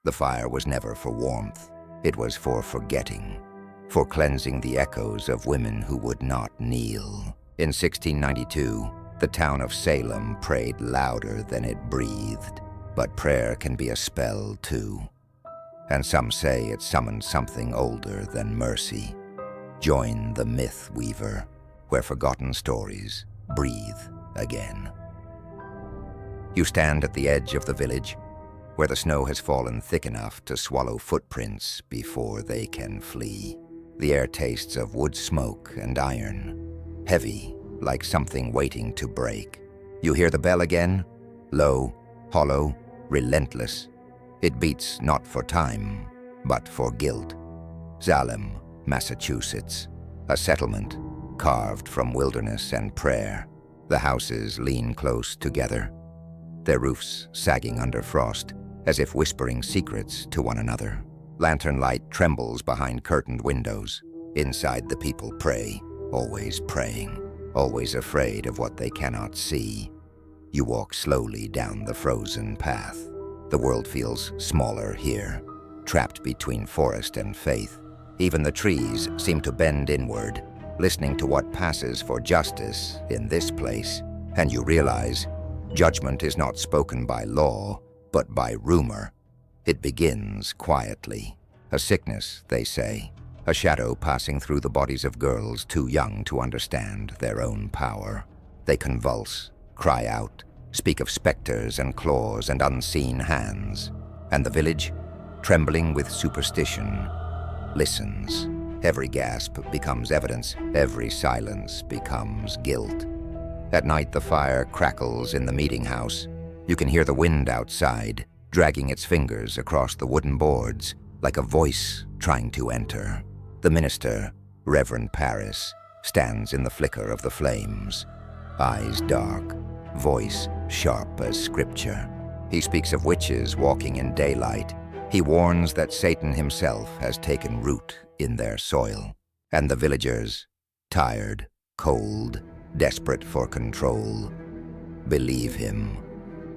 The fire was never for warmth. It was for forgetting, for cleansing the echoes of women who would not kneel. In 1692, the town of Salem prayed louder than it breathed. But prayer can be a spell too. And some say it summoned something older than mercy. Join the myth weaver, where forgotten stories breathe again. You stand at the edge of the village, where the snow has fallen thick enough to swallow footprints before they can flee. The air tastes of wood smoke and iron, heavy like something waiting to break. You hear the bell again, low, hollow, relentless. It beats not for time, but for guilt. Salem, Massachusetts, a settlement carved from wilderness and prayer. The houses lean close together, their roofs sagging under frost, as if whispering secrets to one another. Lantern light trembles behind curtained windows. Inside, the people pray, always praying, always afraid of what they cannot see. You walk slowly down the frozen path. The world feels smaller here, trapped between forest and faith. Even the trees seem to bend inward, listening to what passes for justice in this place. And you realize judgment is not spoken by law, but by rumor. It begins quietly. A sickness, they say, a shadow passing through the bodies of girls too young to understand their own power. They convulse, cry out, speak of specters and claws and unseen hands. And the village, trembling with superstition, listens. Every gasp becomes evidence. Every silence becomes guilt. At night, the fire crackles in the meeting house. You can hear the wind outside, dragging its fingers across the wooden boards, like a voice trying to enter. The minister, Reverend Paris, stands in the flicker of the flames, eyes dark, voice sharp as scripture. He speaks of witches walking in daylight. He warns that Satan himself has taken root in their soil. And the villagers, tired, cold, desperate for control, believe him.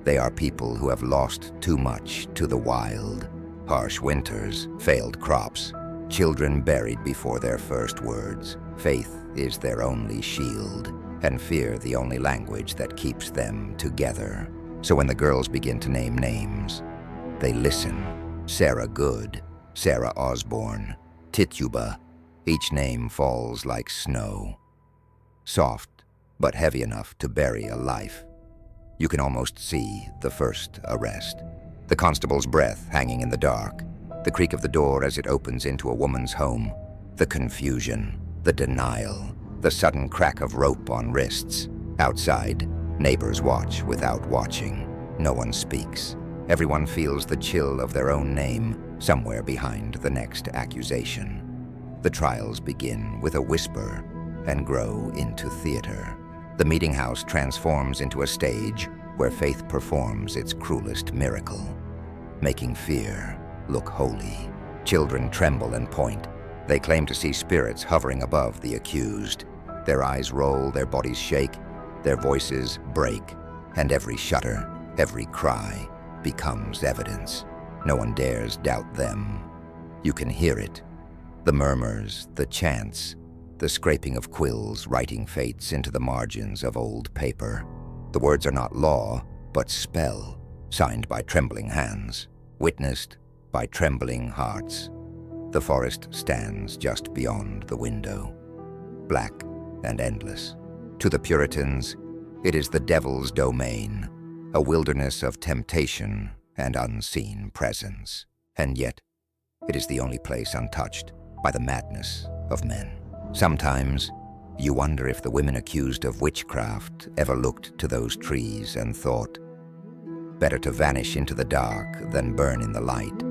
They are people who have lost too much to the wild. Harsh winters, failed crops, children buried before their first words. Faith is their only shield, and fear the only language that keeps them together. So when the girls begin to name names, they listen. Sarah Good, Sarah Osborne, Tituba. Each name falls like snow. Soft, but heavy enough to bury a life. You can almost see the first arrest. The constable's breath hanging in the dark. The creak of the door as it opens into a woman's home. The confusion, the denial, the sudden crack of rope on wrists. Outside, neighbors watch without watching. No one speaks. Everyone feels the chill of their own name somewhere behind the next accusation. The trials begin with a whisper and grow into theater. The meeting house transforms into a stage where faith performs its cruelest miracle, making fear look holy. Children tremble and point. They claim to see spirits hovering above the accused. Their eyes roll, their bodies shake, their voices break, and every shudder, every cry becomes evidence. No one dares doubt them. You can hear it. The murmurs, the chants, the scraping of quills writing fates into the margins of old paper. The words are not law, but spell, signed by trembling hands, witnessed by trembling hearts. The forest stands just beyond the window, black and endless. To the Puritans, it is the devil's domain, a wilderness of temptation and unseen presence. And yet, it is the only place untouched by the madness of men. Sometimes, you wonder if the women accused of witchcraft ever looked to those trees and thought, better to vanish into the dark than burn in the light.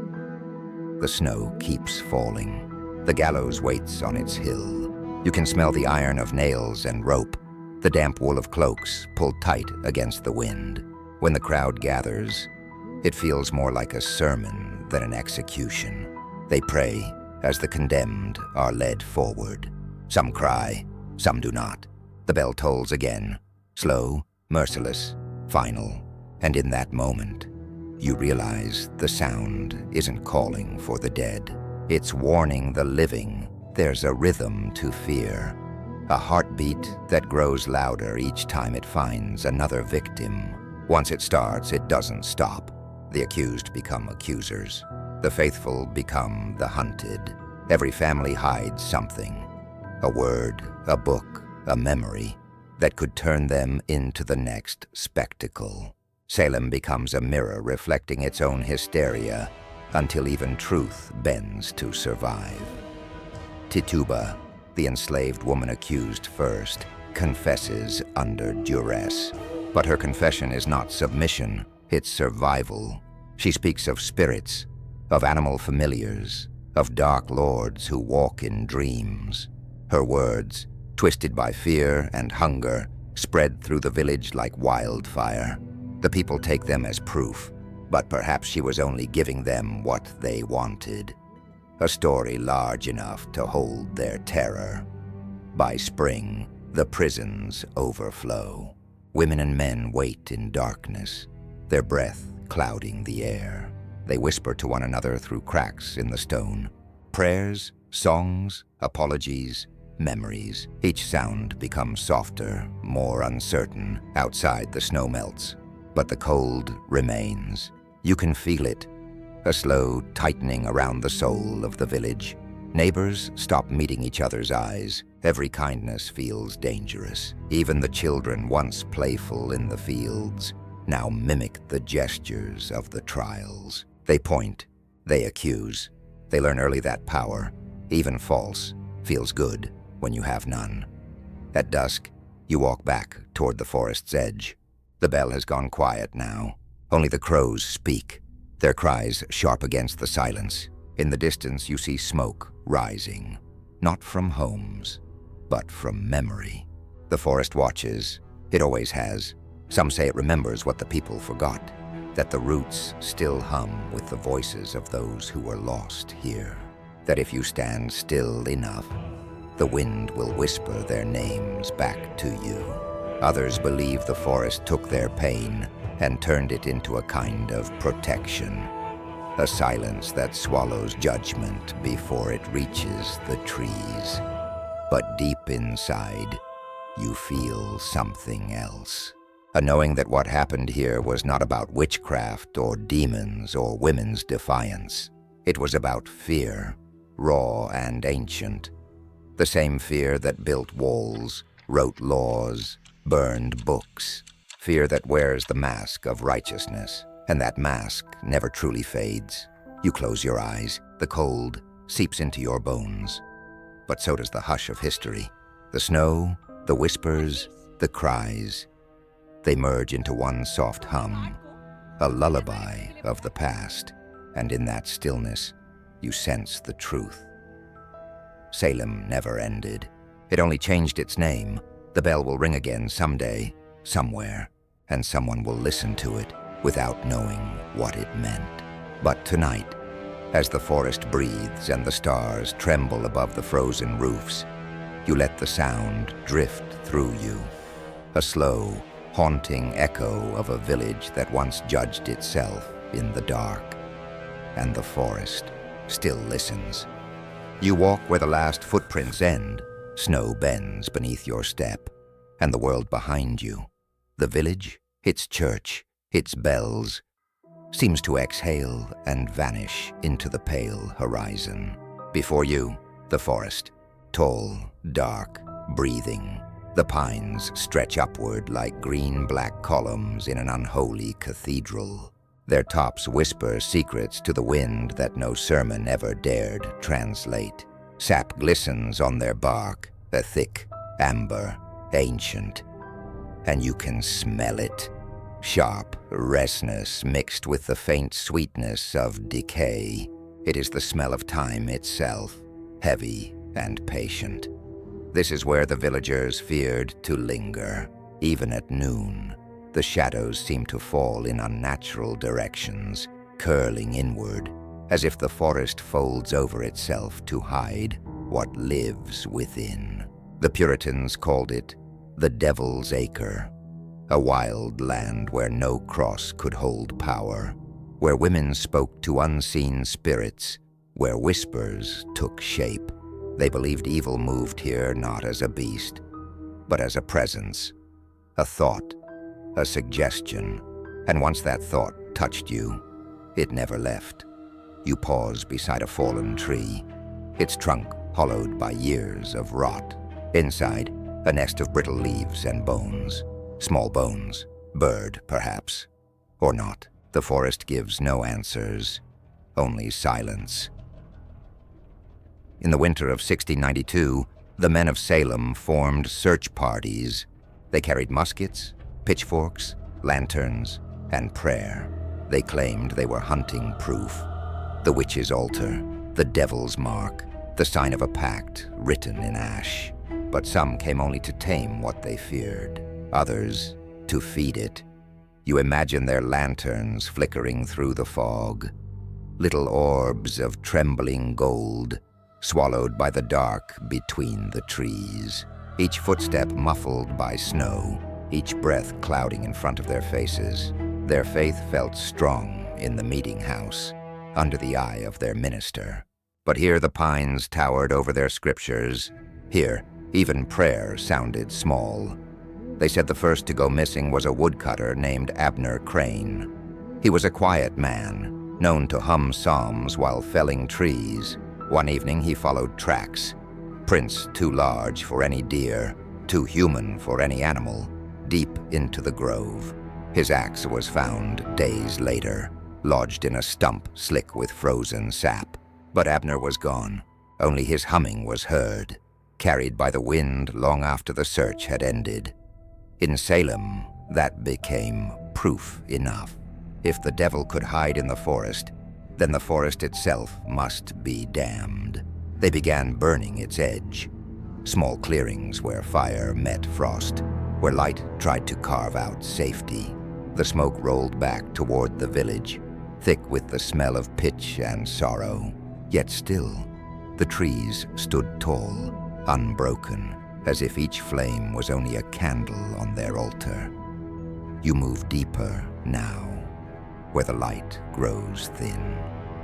The snow keeps falling. The gallows waits on its hill. You can smell the iron of nails and rope, the damp wool of cloaks pulled tight against the wind. When the crowd gathers, it feels more like a sermon than an execution. They pray as the condemned are led forward. Some cry, some do not. The bell tolls again, slow, merciless, final. And in that moment, You realize the sound isn't calling for the dead. It's warning the living there's a rhythm to fear, a heartbeat that grows louder each time it finds another victim. Once it starts, it doesn't stop. The accused become accusers. The faithful become the hunted. Every family hides something, a word, a book, a memory that could turn them into the next spectacle. Salem becomes a mirror reflecting its own hysteria until even truth bends to survive. Tituba, the enslaved woman accused first, confesses under duress. But her confession is not submission, it's survival. She speaks of spirits, of animal familiars, of dark lords who walk in dreams. Her words, twisted by fear and hunger, spread through the village like wildfire. The people take them as proof, but perhaps she was only giving them what they wanted. A story large enough to hold their terror. By spring, the prisons overflow. Women and men wait in darkness, their breath clouding the air. They whisper to one another through cracks in the stone. Prayers, songs, apologies, memories. Each sound becomes softer, more uncertain. Outside, the snow melts, but the cold remains. You can feel it, a slow tightening around the soul of the village. Neighbors stop meeting each other's eyes. Every kindness feels dangerous. Even the children, once playful in the fields, now mimic the gestures of the trials. They point, they accuse. They learn early that power, even false, feels good when you have none. At dusk, you walk back toward the forest's edge. The bell has gone quiet now. Only the crows speak, their cries sharp against the silence. In the distance, you see smoke rising, not from homes, but from memory. The forest watches. It always has. Some say it remembers what the people forgot, that the roots still hum with the voices of those who were lost here, that if you stand still enough, the wind will whisper their names back to you. Others believe the forest took their pain and turned it into a kind of protection, a silence that swallows judgment before it reaches the trees. But deep inside, you feel something else. A knowing that what happened here was not about witchcraft or demons or women's defiance. It was about fear, raw and ancient. The same fear that built walls, wrote laws, burned books. Fear that wears the mask of righteousness, and that mask never truly fades. You close your eyes, the cold seeps into your bones. But so does the hush of history. The snow, the whispers, the cries. They merge into one soft hum, a lullaby of the past, and in that stillness, you sense the truth. Salem never ended. It only changed its name. The bell will ring again someday, somewhere, and someone will listen to it without knowing what it meant. But tonight, as the forest breathes and the stars tremble above the frozen roofs, you let the sound drift through you, a slow, haunting echo of a village that once judged itself in the dark. And the forest still listens. You walk where the last footprints end. Snow bends beneath your step, and the world behind you, the village, its church, its bells, seems to exhale and vanish into the pale horizon. Before you, the forest, tall, dark, breathing. The pines stretch upward like green-black columns in an unholy cathedral. Their tops whisper secrets to the wind that no sermon ever dared translate. Sap glistens on their bark, a thick, amber, ancient. And you can smell it. Sharp restlessness mixed with the faint sweetness of decay. It is the smell of time itself, heavy and patient. This is where the villagers feared to linger. Even at noon, the shadows seem to fall in unnatural directions, curling inward, as if the forest folds over itself to hide what lives within. The Puritans called it the Devil's Acre, a wild land where no cross could hold power. where women spoke to unseen spirits, where whispers took shape. They believed evil moved here not as a beast, but as a presence, a thought, a suggestion. And once that thought touched you, it never left. You pause beside a fallen tree, its trunk hollowed by years of rot. Inside, a nest of brittle leaves and bones. Small bones, bird perhaps, or not. The forest gives no answers, only silence. In the winter of 1692, the men of Salem formed search parties. They carried muskets, pitchforks, lanterns, and prayer. They claimed they were hunting proof. The witch's altar, the devil's mark, the sign of a pact written in ash. But some came only to tame what they feared, others to feed it. You imagine their lanterns flickering through the fog, little orbs of trembling gold, swallowed by the dark between the trees. Each footstep muffled by snow, each breath clouding in front of their faces. Their faith felt strong in the meeting house, under the eye of their minister. But here the pines towered over their scriptures. Here, even prayer sounded small. They said the first to go missing was a woodcutter named Abner Crane. He was a quiet man, known to hum psalms while felling trees. One evening he followed tracks, prints too large for any deer, too human for any animal, deep into the grove. His axe was found days later, lodged in a stump slick with frozen sap. But Abner was gone. Only his humming was heard, carried by the wind long after the search had ended. In Salem, that became proof enough. If the devil could hide in the forest, then the forest itself must be damned. They began burning its edge. Small clearings where fire met frost, where light tried to carve out safety. The smoke rolled back toward the village, thick with the smell of pitch and sorrow. Yet still, the trees stood tall, unbroken, as if each flame was only a candle on their altar. You move deeper now, where the light grows thin.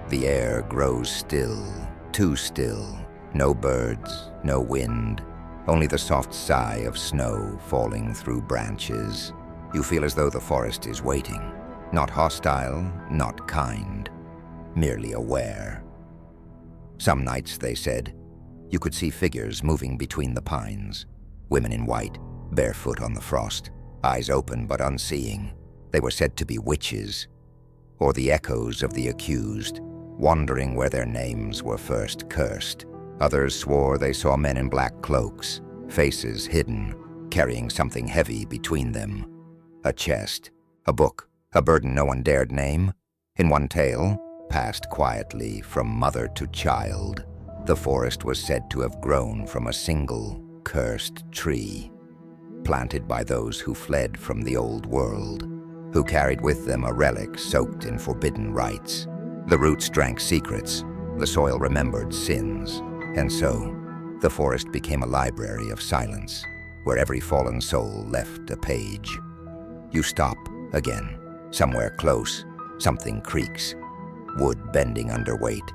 The air grows still, too still. No birds, no wind, only the soft sigh of snow falling through branches. You feel as though the forest is waiting, not hostile, not kind, merely aware. Some nights, they said, you could see figures moving between the pines, women in white, barefoot on the frost, eyes open but unseeing. They were said to be witches, or the echoes of the accused, wandering where their names were first cursed. Others swore they saw men in black cloaks, faces hidden, carrying something heavy between them. A chest, a book, a burden no one dared name. In one tale, passed quietly from mother to child, the forest was said to have grown from a single, cursed tree, planted by those who fled from the old world, who carried with them a relic soaked in forbidden rites. The roots drank secrets, the soil remembered sins, and so the forest became a library of silence, where every fallen soul left a page. You stop again, somewhere close. Something creaks, wood bending under weight,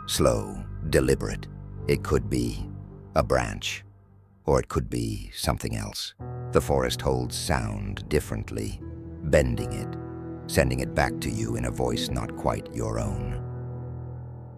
slow, deliberate. It could be a branch, or it could be something else. The forest holds sound differently, bending it, sending it back to you in a voice not quite your own.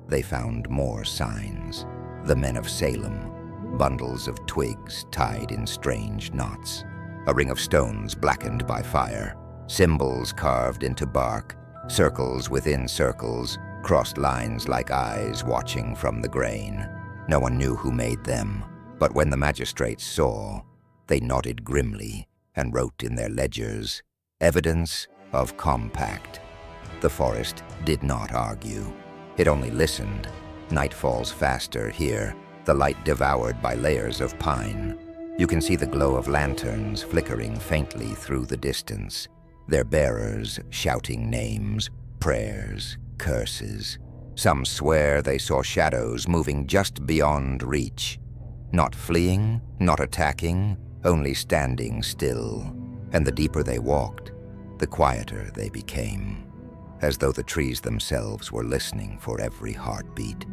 They found more signs. The men of Salem, bundles of twigs tied in strange knots, a ring of stones blackened by fire, symbols carved into bark, circles within circles, crossed lines like eyes watching from the grain. No one knew who made them, but when the magistrates saw, they nodded grimly and wrote in their ledgers, evidence of compact. The forest did not argue. It only listened. Night falls faster here, the light devoured by layers of pine. You can see the glow of lanterns flickering faintly through the distance, their bearers shouting names, prayers, curses. Some swear they saw shadows moving just beyond reach, not fleeing, not attacking, only standing still. And the deeper they walked, the quieter they became. as though the trees themselves were listening for every heartbeat.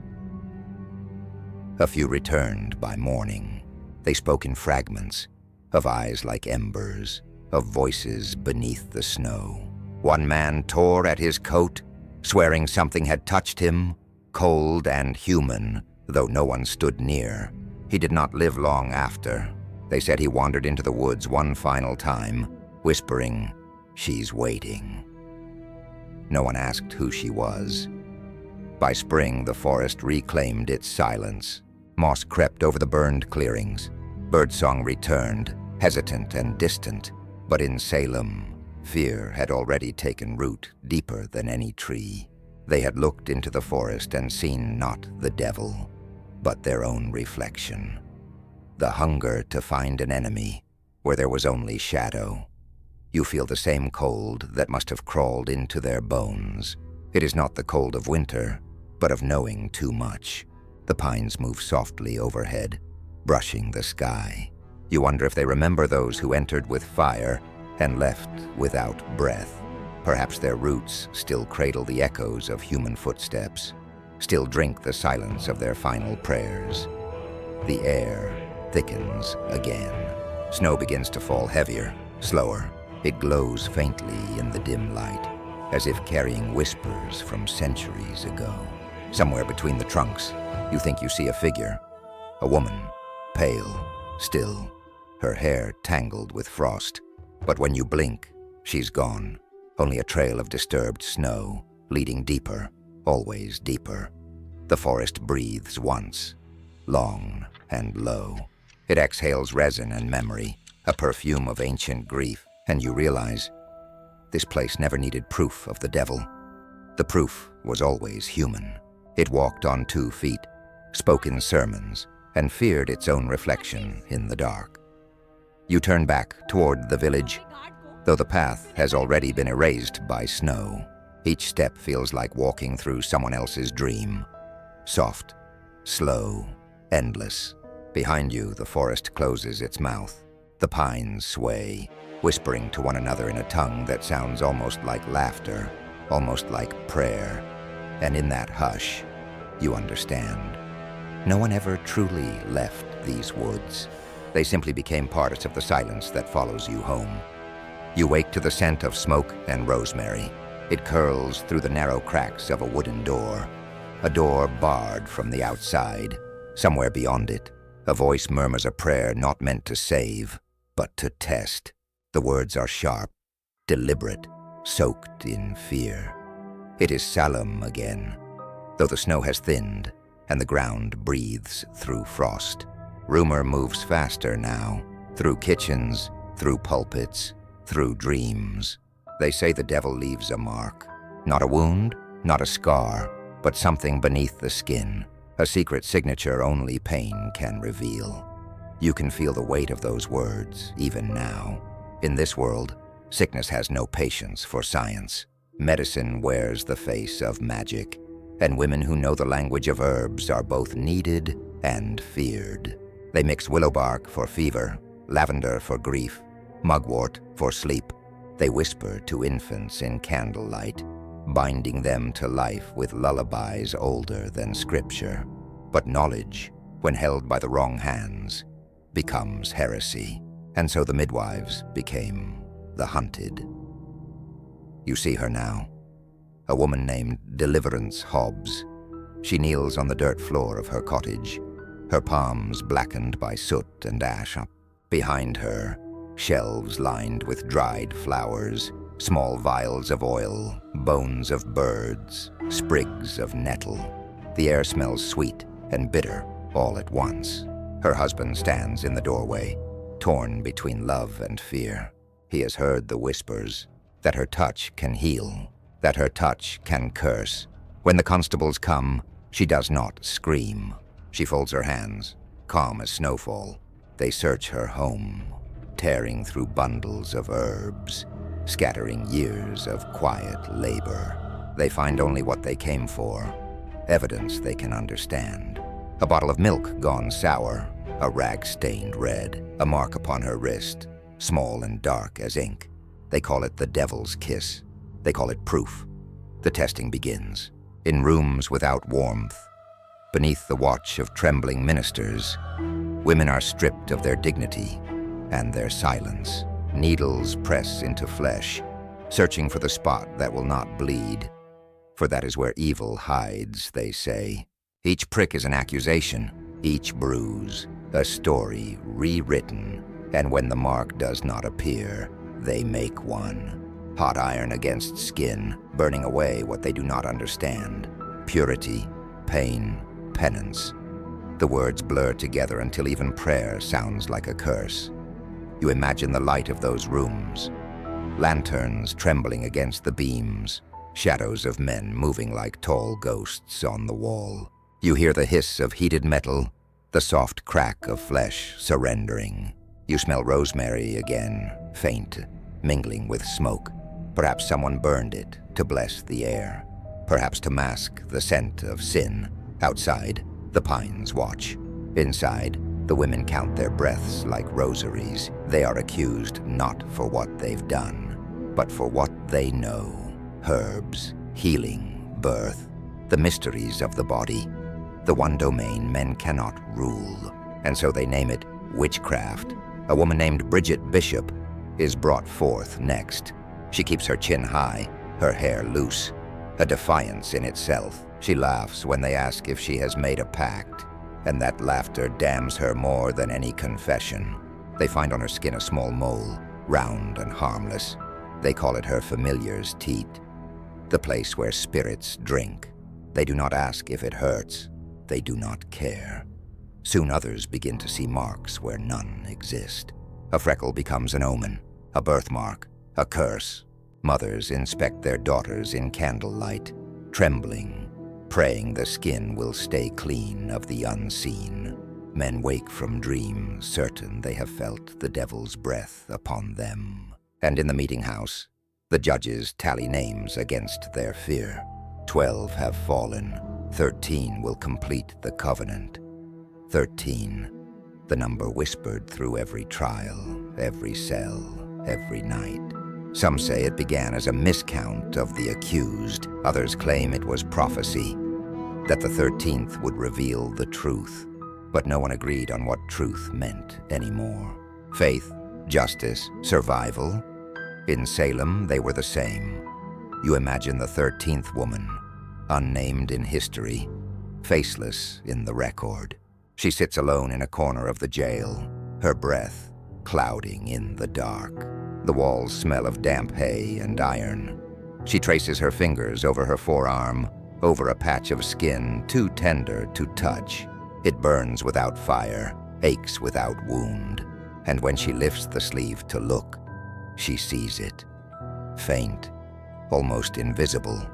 A few returned by morning. They spoke in fragments, of eyes like embers, of voices beneath the snow. One man tore at his coat, swearing something had touched him, cold and human, though no one stood near. He did not live long after. They said he wandered into the woods one final time, whispering, "She's waiting." No one asked who she was. By spring, the forest reclaimed its silence. Moss crept over the burned clearings. Birdsong returned, hesitant and distant. But in Salem, fear had already taken root deeper than any tree. They had looked into the forest and seen not the devil, but their own reflection. The hunger to find an enemy where there was only shadow. You feel the same cold that must have crawled into their bones. It is not the cold of winter, but of knowing too much. The pines move softly overhead, brushing the sky. You wonder if they remember those who entered with fire and left without breath. Perhaps their roots still cradle the echoes of human footsteps, still drink the silence of their final prayers. The air thickens again. Snow begins to fall heavier, slower. It glows faintly in the dim light, as if carrying whispers from centuries ago. Somewhere between the trunks, you think you see a figure. A woman, pale, still, her hair tangled with frost. But when you blink, she's gone. Only a trail of disturbed snow, leading deeper, always deeper. The forest breathes once, long and low. It exhales resin and memory, a perfume of ancient grief, and you realize this place never needed proof of the devil. The proof was always human. It walked on 2 feet, spoke in sermons, and feared its own reflection in the dark. You turn back toward the village, though the path has already been erased by snow. Each step feels like walking through someone else's dream. Soft, slow, endless. Behind you, the forest closes its mouth. The pines sway, whispering to one another in a tongue that sounds almost like laughter, almost like prayer. And in that hush, you understand. No one ever truly left these woods. They simply became parts of the silence that follows you home. You wake to the scent of smoke and rosemary. It curls through the narrow cracks of a wooden door, a door barred from the outside. Somewhere beyond it, a voice murmurs a prayer not meant to save, but to test. The words are sharp, deliberate, soaked in fear. It is Salem again, though the snow has thinned and the ground breathes through frost. Rumor moves faster now, through kitchens, through pulpits, through dreams. They say the devil leaves a mark, not a wound, not a scar, but something beneath the skin, a secret signature only pain can reveal. You can feel the weight of those words, even now. In this world, sickness has no patience for science. Medicine wears the face of magic, and women who know the language of herbs are both needed and feared. They mix willow bark for fever, lavender for grief, mugwort for sleep. They whisper to infants in candlelight, binding them to life with lullabies older than scripture. But knowledge, when held by the wrong hands, becomes heresy. And so the midwives became the hunted. You see her now, a woman named Deliverance Hobbs. She kneels on the dirt floor of her cottage, her palms blackened by soot and ash. Behind her, shelves lined with dried flowers, small vials of oil, bones of birds, sprigs of nettle. The air smells sweet and bitter all at once. Her husband stands in the doorway, torn between love and fear. He has heard the whispers, that her touch can heal, that her touch can curse. When the constables come, she does not scream. She folds her hands, calm as snowfall. They search her home, tearing through bundles of herbs, scattering years of quiet labor. They find only what they came for, evidence they can understand. A bottle of milk gone sour, a rag stained red, a mark upon her wrist, small and dark as ink. They call it the devil's kiss. They call it proof. The testing begins. In rooms without warmth, beneath the watch of trembling ministers, women are stripped of their dignity and their silence. Needles press into flesh, searching for the spot that will not bleed. For that is where evil hides, they say. Each prick is an accusation, each bruise a story rewritten, and when the mark does not appear, they make one. Hot iron against skin, burning away what they do not understand. Purity, pain, penance. The words blur together until even prayer sounds like a curse. You imagine the light of those rooms, lanterns trembling against the beams, shadows of men moving like tall ghosts on the wall. You hear the hiss of heated metal, the soft crack of flesh surrendering. You smell rosemary again, faint, mingling with smoke. Perhaps someone burned it to bless the air, perhaps to mask the scent of sin. Outside, the pines watch. Inside, the women count their breaths like rosaries. They are accused not for what they've done, but for what they know. Herbs, healing, birth, the mysteries of the body, the one domain men cannot rule. And so they name it witchcraft. A woman named Bridget Bishop is brought forth next. She keeps her chin high, her hair loose, a defiance in itself. She laughs when they ask if she has made a pact, and that laughter damns her more than any confession. They find on her skin a small mole, round and harmless. They call it her familiar's teat, the place where spirits drink. They do not ask if it hurts. They do not care. Soon others begin to see marks where none exist. A freckle becomes an omen, a birthmark, a curse. Mothers inspect their daughters in candlelight, trembling, praying the skin will stay clean of the unseen. Men wake from dreams, certain they have felt the devil's breath upon them. And in the meeting house, the judges tally names against their fear. 12 have fallen. 13 will complete the covenant. 13, the number whispered through every trial, every cell, every night. Some say it began as a miscount of the accused. Others claim it was prophecy, that the 13th would reveal the truth. But no one agreed on what truth meant anymore. Faith, justice, survival. In Salem, they were the same. You imagine the 13th woman, unnamed in history, faceless in the record. She sits alone in a corner of the jail, her breath clouding in the dark. The walls smell of damp hay and iron. She traces her fingers over her forearm, over a patch of skin too tender to touch. It burns without fire, aches without wound. And when she lifts the sleeve to look, she sees it. Faint, almost invisible.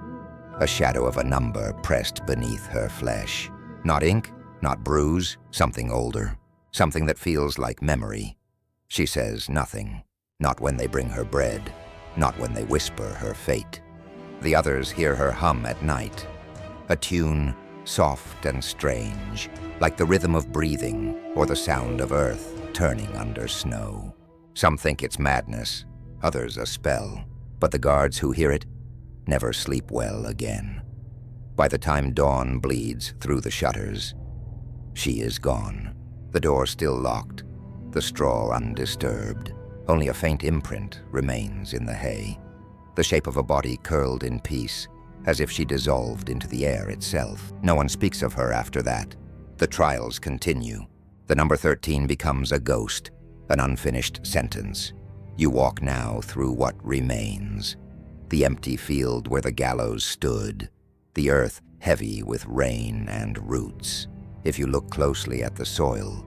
A shadow of a number pressed beneath her flesh. Not ink, not bruise, something older. Something that feels like memory. She says nothing. Not when they bring her bread. Not when they whisper her fate. The others hear her hum at night. A tune, soft and strange, like the rhythm of breathing or the sound of earth turning under snow. Some think it's madness, others a spell. But the guards who hear it never sleep well again. By the time dawn bleeds through the shutters, she is gone. The door still locked, the straw undisturbed. Only a faint imprint remains in the hay. The shape of a body curled in peace, as if she dissolved into the air itself. No one speaks of her after that. The trials continue. The number 13 becomes a ghost, an unfinished sentence. You walk now through what remains. The empty field where the gallows stood, the earth heavy with rain and roots. If you look closely at the soil,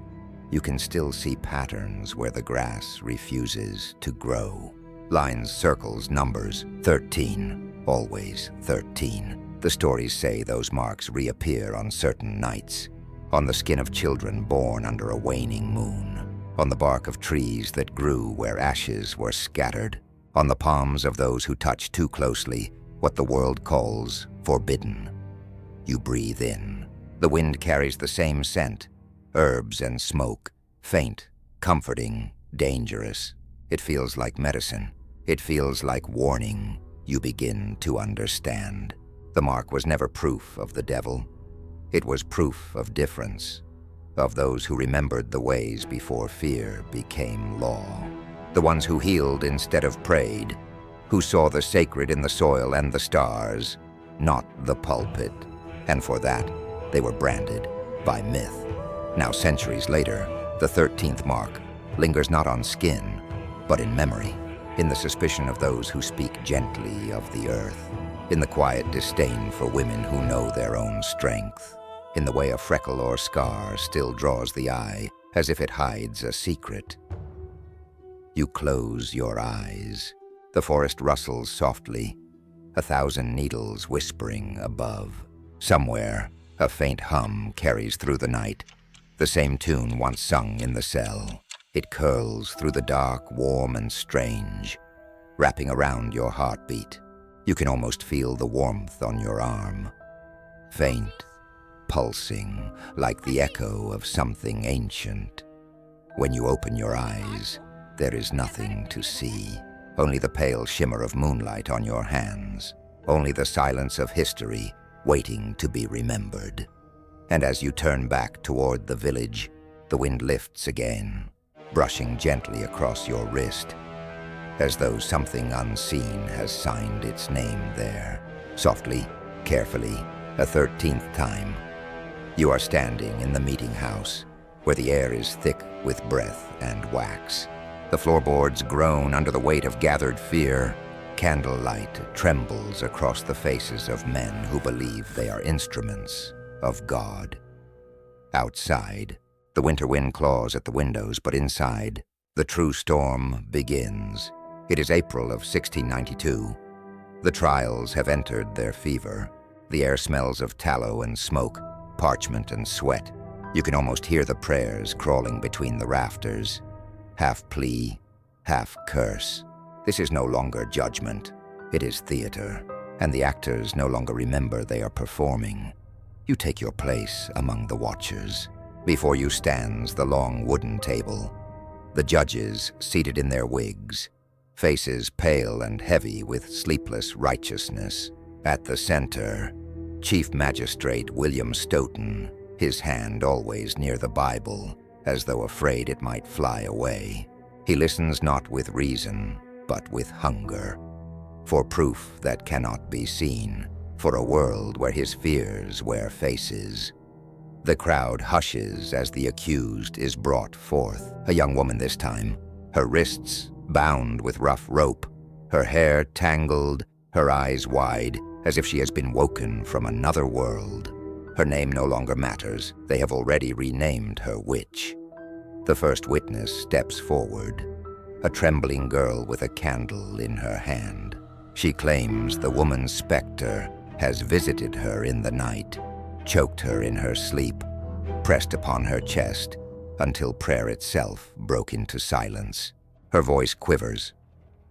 you can still see patterns where the grass refuses to grow. Lines, circles, numbers, 13, always 13. The stories say those marks reappear on certain nights, on the skin of children born under a waning moon, on the bark of trees that grew where ashes were scattered, on the palms of those who touch too closely what the world calls forbidden. You breathe in. The wind carries the same scent, herbs and smoke, faint, comforting, dangerous. It feels like medicine. It feels like warning. you begin to understand. The mark was never proof of the devil. It was proof of difference, of those who remembered the ways before fear became law. The ones who healed instead of prayed, who saw the sacred in the soil and the stars, not the pulpit. And for that, they were branded by myth. Now, centuries later, the 13th mark lingers not on skin, but in memory, in the suspicion of those who speak gently of the earth, in the quiet disdain for women who know their own strength, in the way a freckle or scar still draws the eye as if it hides a secret. You close your eyes. The forest rustles softly, 1,000 needles whispering above. Somewhere, a faint hum carries through the night, the same tune once sung in the cell. It curls through the dark, warm and strange, wrapping around your heartbeat. You can almost feel the warmth on your arm. Faint, pulsing, like the echo of something ancient. When you open your eyes, there is nothing to see. Only the pale shimmer of moonlight on your hands. Only the silence of history waiting to be remembered. And as you turn back toward the village, the wind lifts again, brushing gently across your wrist, as though something unseen has signed its name there. Softly, carefully, a 13th time, you are standing in the meeting house, where the air is thick with breath and wax. The floorboards groan under the weight of gathered fear. Candlelight trembles across the faces of men who believe they are instruments of God. Outside, the winter wind claws at the windows, but inside, the true storm begins. It is April of 1692. The trials have entered their fever. The air smells of tallow and smoke, parchment and sweat. You can almost hear the prayers crawling between the rafters, half plea, half curse. This is no longer judgment. It is theater, and the actors no longer remember they are performing. You take your place among the watchers. Before you stands the long wooden table, the judges seated in their wigs, faces pale and heavy with sleepless righteousness. At the center, Chief Magistrate William Stoughton, his hand always near the Bible, as though afraid it might fly away. He listens not with reason, but with hunger, for proof that cannot be seen, for a world where his fears wear faces. The crowd hushes as the accused is brought forth, a young woman this time, her wrists bound with rough rope, her hair tangled, her eyes wide, as if she has been woken from another world. Her name no longer matters. They have already renamed her witch. The first witness steps forward, a trembling girl with a candle in her hand. She claims the woman's specter has visited her in the night, choked her in her sleep, pressed upon her chest, until prayer itself broke into silence. Her voice quivers,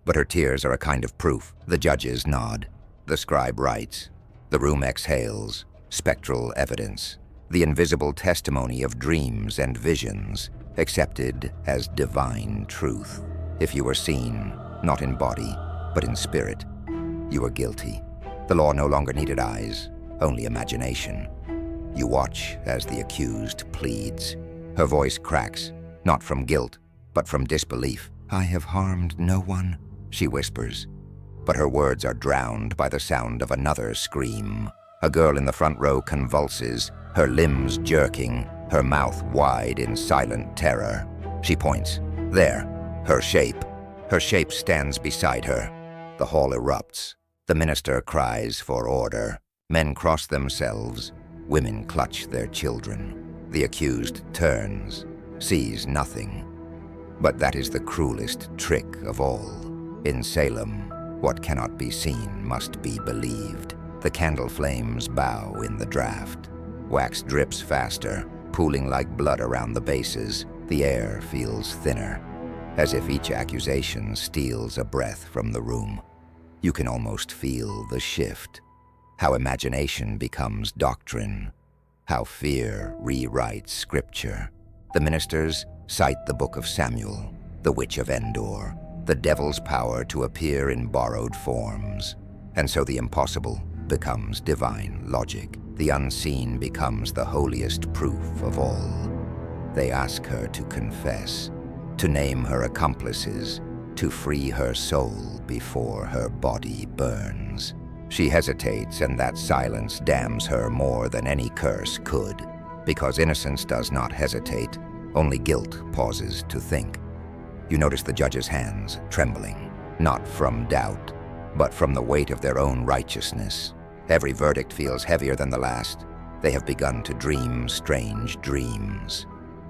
but her tears are a kind of proof. The judges nod. The scribe writes. The room exhales, spectral evidence, the invisible testimony of dreams and visions, accepted as divine truth. If you were seen, not in body, but in spirit, you were guilty. The law no longer needed eyes, only imagination. You watch as the accused pleads. Her voice cracks, not from guilt, but from disbelief. "I have harmed no one," she whispers. But her words are drowned by the sound of another scream. A girl in the front row convulses, her limbs jerking, her mouth wide in silent terror. She points. There, her shape. Her shape stands beside her. The hall erupts. The minister cries for order. Men cross themselves. Women clutch their children. The accused turns, sees nothing. But that is the cruelest trick of all. In Salem, what cannot be seen must be believed. The candle flames bow in the draft. Wax drips faster, pooling like blood around the bases. The air feels thinner, as if each accusation steals a breath from the room. You can almost feel the shift. How imagination becomes doctrine. How fear rewrites scripture. The ministers cite the book of Samuel, the witch of Endor, the devil's power to appear in borrowed forms. And so the impossible becomes divine logic. The unseen becomes the holiest proof of all. They ask her to confess, to name her accomplices, to free her soul before her body burns. She hesitates, and that silence damns her more than any curse could, because innocence does not hesitate, only guilt pauses to think. You notice the judge's hands trembling, not from doubt, but from the weight of their own righteousness. Every verdict feels heavier than the last. They have begun to dream strange dreams,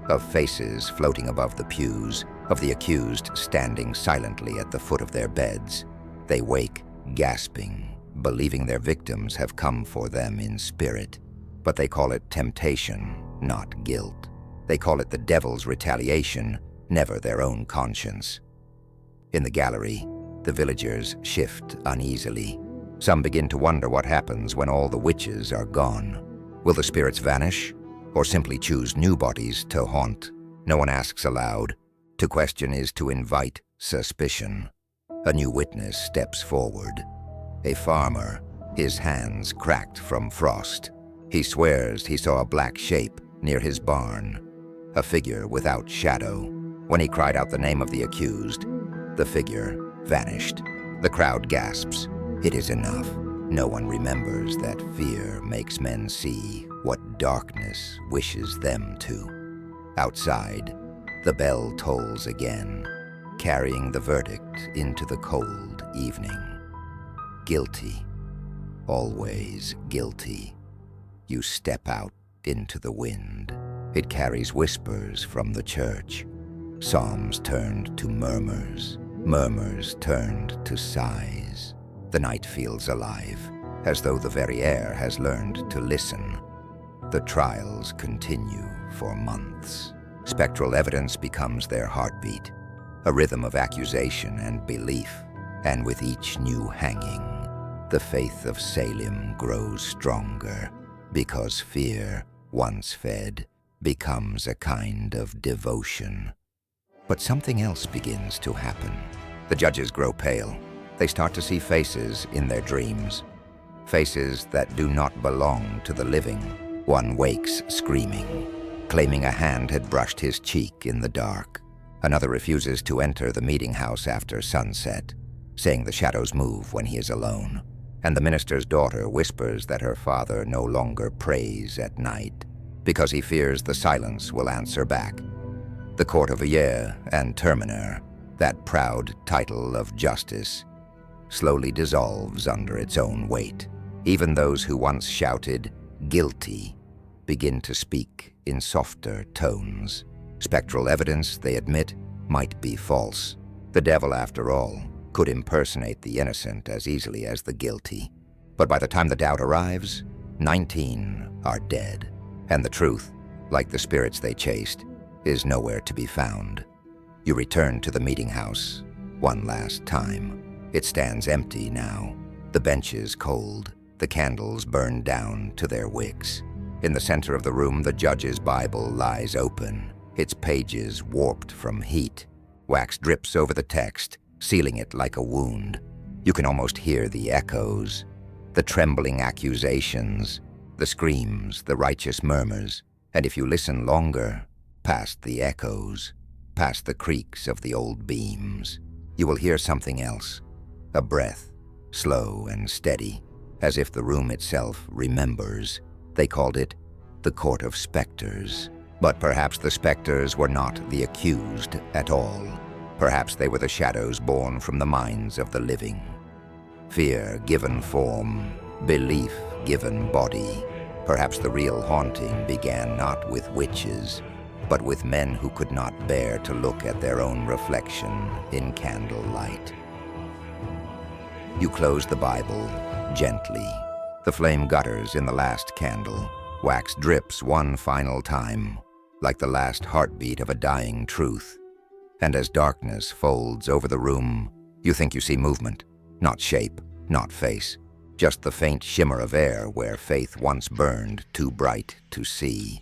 of faces floating above the pews, of the accused standing silently at the foot of their beds. They wake, gasping, believing their victims have come for them in spirit. But they call it temptation, not guilt. They call it the devil's retaliation, never their own conscience. In the gallery, the villagers shift uneasily. Some begin to wonder what happens when all the witches are gone. Will the spirits vanish, or simply choose new bodies to haunt? No one asks aloud. To question is to invite suspicion. A new witness steps forward. A farmer, his hands cracked from frost. He swears he saw a black shape near his barn, a figure without shadow. When he cried out the name of the accused, the figure vanished. The crowd gasps. It is enough. No one remembers that fear makes men see what darkness wishes them to. Outside, the bell tolls again, carrying the verdict into the cold evening. Guilty. Always guilty. You step out into the wind. It carries whispers from the church. Psalms turned to murmurs. Murmurs turned to sighs. The night feels alive, as though the very air has learned to listen. The trials continue for months. Spectral evidence becomes their heartbeat, a rhythm of accusation and belief. And with each new hanging, the faith of Salem grows stronger, because fear, once fed, becomes a kind of devotion. But something else begins to happen. The judges grow pale. They start to see faces in their dreams, faces that do not belong to the living. One wakes screaming, claiming a hand had brushed his cheek in the dark. Another refuses to enter the meeting house after sunset, saying the shadows move when he is alone. And the minister's daughter whispers that her father no longer prays at night, because he fears the silence will answer back. The Court of Ayer and Terminer, that proud title of justice, slowly dissolves under its own weight. Even those who once shouted, "Guilty," begin to speak in softer tones. Spectral evidence, they admit, might be false. The devil, after all, could impersonate the innocent as easily as the guilty. But by the time the doubt arrives, 19 are dead. And the truth, like the spirits they chased, is nowhere to be found. You return to the meeting house one last time. It stands empty now, the benches cold, the candles burned down to their wicks. In the center of the room, the judge's Bible lies open, its pages warped from heat. Wax drips over the text, sealing it like a wound. You can almost hear the echoes, the trembling accusations, the screams, the righteous murmurs, and if you listen longer, past the echoes, past the creaks of the old beams, you will hear something else. A breath, slow and steady, as if the room itself remembers. They called it the Court of Specters. But perhaps the specters were not the accused at all. Perhaps they were the shadows born from the minds of the living. Fear given form, belief given body. Perhaps the real haunting began not with witches, but with men who could not bear to look at their own reflection in candlelight. You close the Bible gently. The flame gutters in the last candle. Wax drips one final time, like the last heartbeat of a dying truth. And as darkness folds over the room, you think you see movement, not shape, not face, just the faint shimmer of air where faith once burned too bright to see.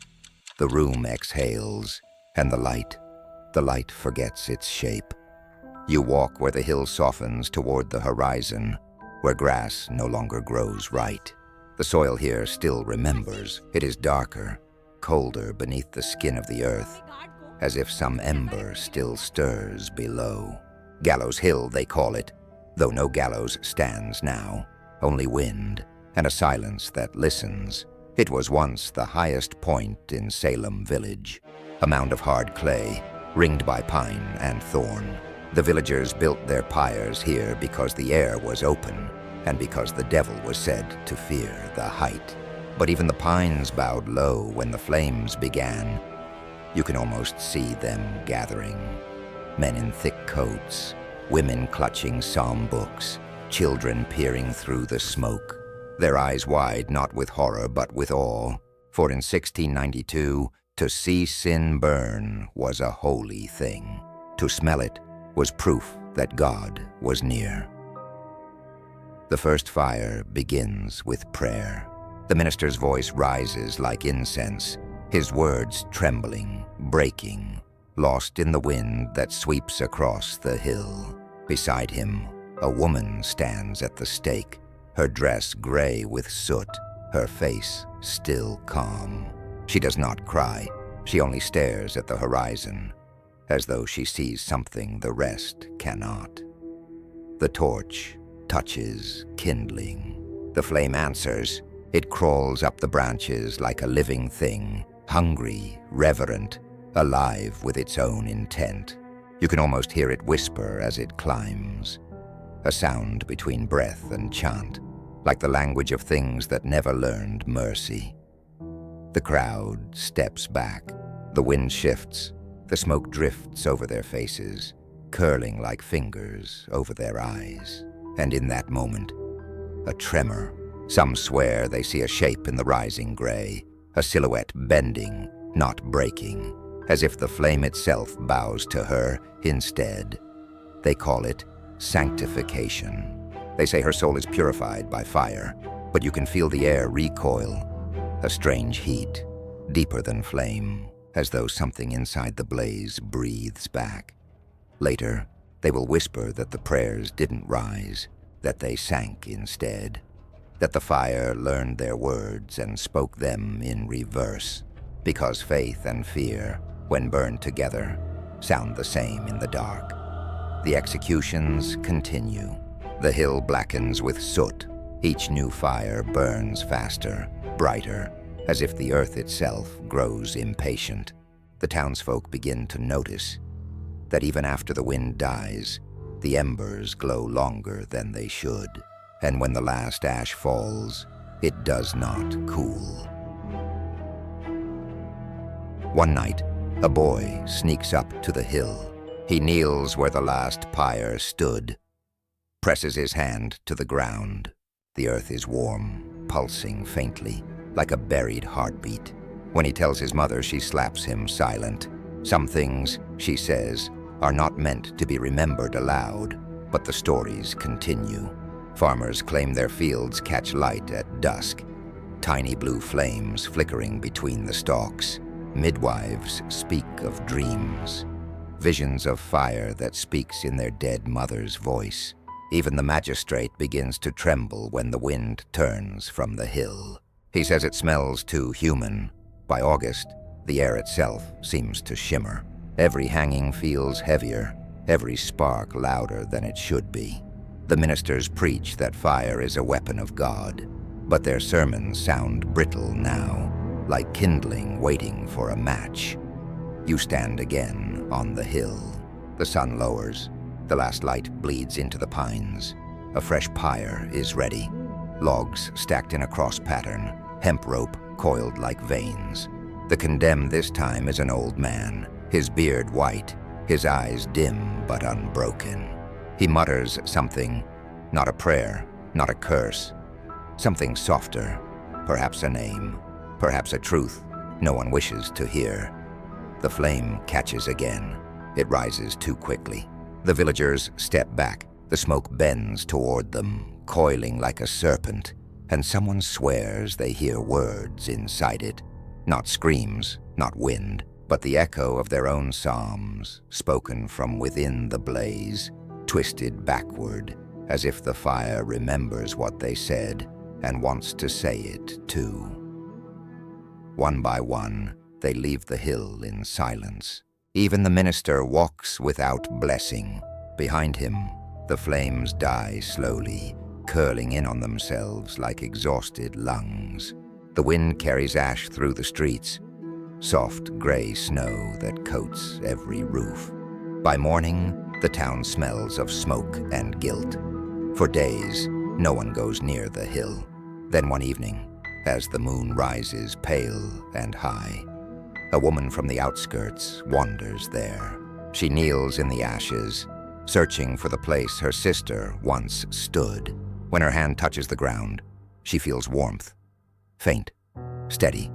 The room exhales, and the light forgets its shape. You walk where the hill softens toward the horizon, where grass no longer grows right. The soil here still remembers. It is darker, colder beneath the skin of the earth, as if some ember still stirs below. Gallows Hill, they call it, though no gallows stands now, only wind and a silence that listens. It was once the highest point in Salem village, a mound of hard clay, ringed by pine and thorn. The villagers built their pyres here because the air was open and because the devil was said to fear the height. But even the pines bowed low when the flames began. You can almost see them gathering. Men in thick coats, women clutching psalm books, children peering through the smoke, their eyes wide not with horror but with awe. For in 1692, to see sin burn was a holy thing. To smell it was proof that God was near. The first fire begins with prayer. The minister's voice rises like incense, his words trembling, breaking, lost in the wind that sweeps across the hill. Beside him, a woman stands at the stake, her dress gray with soot, her face still calm. She does not cry, she only stares at the horizon, as though she sees something the rest cannot. The torch touches kindling. The flame answers. It crawls up the branches like a living thing, hungry, reverent, alive with its own intent. You can almost hear it whisper as it climbs, a sound between breath and chant, like the language of things that never learned mercy. The crowd steps back. The wind shifts. The smoke drifts over their faces, curling like fingers over their eyes. And in that moment, a tremor. Some swear they see a shape in the rising gray, a silhouette bending, not breaking, as if the flame itself bows to her instead. They call it sanctification. They say her soul is purified by fire, but you can feel the air recoil, a strange heat, deeper than flame, as though something inside the blaze breathes back. Later, they will whisper that the prayers didn't rise, that they sank instead, that the fire learned their words and spoke them in reverse, because faith and fear, when burned together, sound the same in the dark. The executions continue. The hill blackens with soot. Each new fire burns faster, brighter, as if the earth itself grows impatient. The townsfolk begin to notice that even after the wind dies, the embers glow longer than they should. And when the last ash falls, it does not cool. One night, a boy sneaks up to the hill. He kneels where the last pyre stood, presses his hand to the ground. The earth is warm, pulsing faintly, like a buried heartbeat. When he tells his mother, she slaps him silent. Some things, she says, are not meant to be remembered aloud, but the stories continue. Farmers claim their fields catch light at dusk, tiny blue flames flickering between the stalks. Midwives speak of dreams, visions of fire that speaks in their dead mother's voice. Even the magistrate begins to tremble when the wind turns from the hill. He says it smells too human. By August, the air itself seems to shimmer. Every hanging feels heavier, every spark louder than it should be. The ministers preach that fire is a weapon of God, but their sermons sound brittle now, like kindling waiting for a match. You stand again on the hill. The sun lowers. The last light bleeds into the pines. A fresh pyre is ready. Logs stacked in a cross pattern, hemp rope coiled like veins. The condemned this time is an old man, his beard white, his eyes dim but unbroken. He mutters something, not a prayer, not a curse, something softer, perhaps a name, perhaps a truth no one wishes to hear. The flame catches again. It rises too quickly. The villagers step back. The smoke bends toward them, coiling like a serpent, and someone swears they hear words inside it. Not screams, not wind, but the echo of their own psalms, spoken from within the blaze, twisted backward, as if the fire remembers what they said and wants to say it too. One by one, they leave the hill in silence. Even the minister walks without blessing. Behind him, the flames die slowly, curling in on themselves like exhausted lungs. The wind carries ash through the streets, soft gray snow that coats every roof. By morning, the town smells of smoke and guilt. For days, no one goes near the hill. Then one evening, as the moon rises pale and high, a woman from the outskirts wanders there. She kneels in the ashes, searching for the place her sister once stood. When her hand touches the ground, she feels warmth. Faint, steady,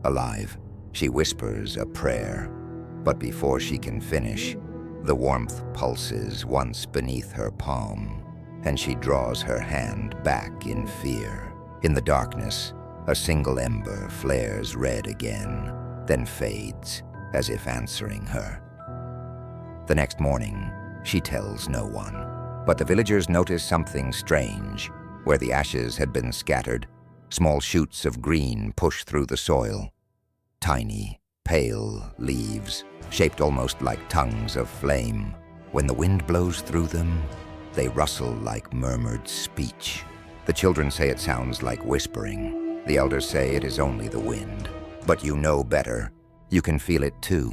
alive. She whispers a prayer, but before she can finish, the warmth pulses once beneath her palm, and she draws her hand back in fear. In the darkness, a single ember flares red again, then fades, as if answering her. The next morning, she tells no one, but the villagers notice something strange. Where the ashes had been scattered, small shoots of green push through the soil. Tiny, pale leaves, shaped almost like tongues of flame. When the wind blows through them, they rustle like murmured speech. The children say it sounds like whispering. The elders say it is only the wind. But you know better. You can feel it too.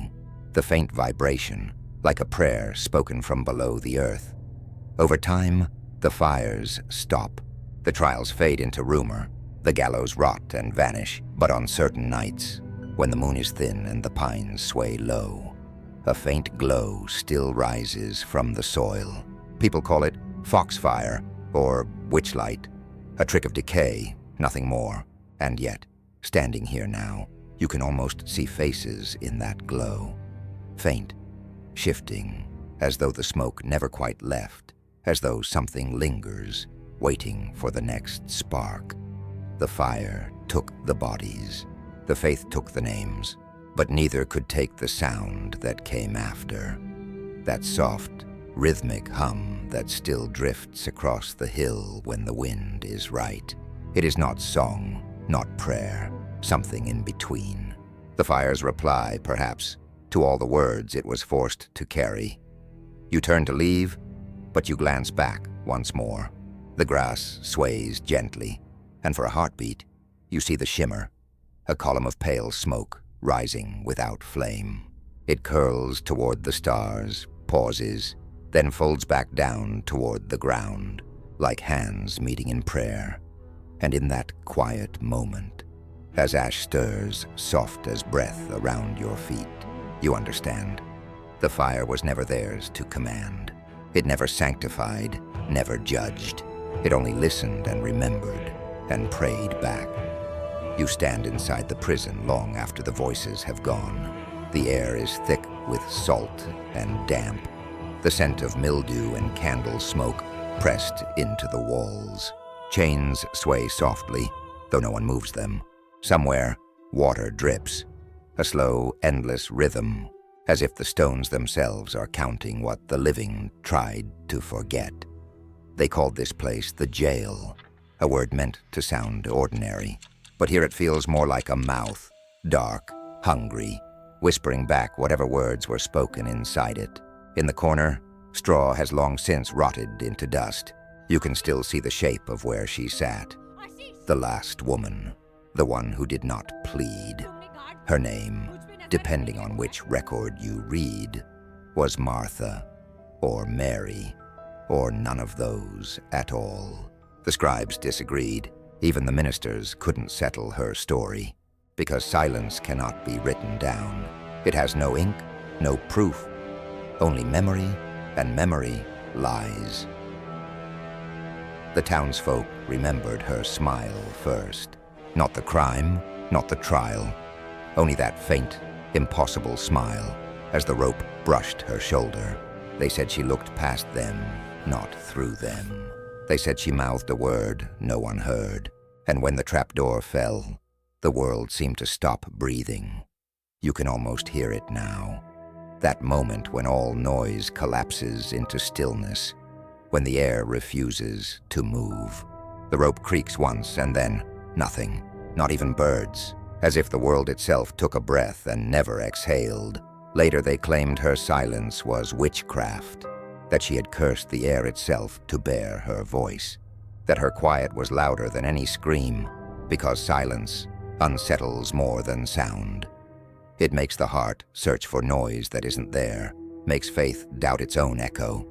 The faint vibration, like a prayer spoken from below the earth. Over time, the fires stop. The trials fade into rumor. The gallows rot and vanish. But on certain nights, when the moon is thin and the pines sway low, a faint glow still rises from the soil. People call it foxfire or witchlight, a trick of decay, nothing more. And yet, standing here now, you can almost see faces in that glow. Faint, shifting, as though the smoke never quite left, as though something lingers, waiting for the next spark. The fire took the bodies. The faith took the names, but neither could take the sound that came after. That soft, rhythmic hum that still drifts across the hill when the wind is right. It is not song, not prayer, something in between. The fire's reply, perhaps, to all the words it was forced to carry. You turn to leave, but you glance back once more. The grass sways gently, and for a heartbeat, you see the shimmer, a column of pale smoke rising without flame. It curls toward the stars, pauses, then folds back down toward the ground, like hands meeting in prayer. And in that quiet moment, as ash stirs soft as breath around your feet, you understand. The fire was never theirs to command. It never sanctified, never judged. It only listened and remembered and prayed back. You stand inside the prison long after the voices have gone. The air is thick with salt and damp, the scent of mildew and candle smoke pressed into the walls. Chains sway softly, though no one moves them. Somewhere, water drips, a slow, endless rhythm, as if the stones themselves are counting what the living tried to forget. They called this place the jail, a word meant to sound ordinary. But here it feels more like a mouth, dark, hungry, whispering back whatever words were spoken inside it. In the corner, straw has long since rotted into dust. You can still see the shape of where she sat. The last woman, the one who did not plead. Her name, depending on which record you read, was Martha, or Mary, or none of those at all. The scribes disagreed. Even the ministers couldn't settle her story, because silence cannot be written down. It has no ink, no proof, only memory, and memory lies. The townsfolk remembered her smile first. Not the crime, not the trial, only that faint, impossible smile as the rope brushed her shoulder. They said she looked past them, not through them. They said she mouthed a word no one heard, and when the trapdoor fell, the world seemed to stop breathing. You can almost hear it now. That moment when all noise collapses into stillness, when the air refuses to move. The rope creaks once and then nothing, not even birds, as if the world itself took a breath and never exhaled. Later they claimed her silence was witchcraft, that she had cursed the air itself to bear her voice, that her quiet was louder than any scream, because silence unsettles more than sound. It makes the heart search for noise that isn't there, makes faith doubt its own echo.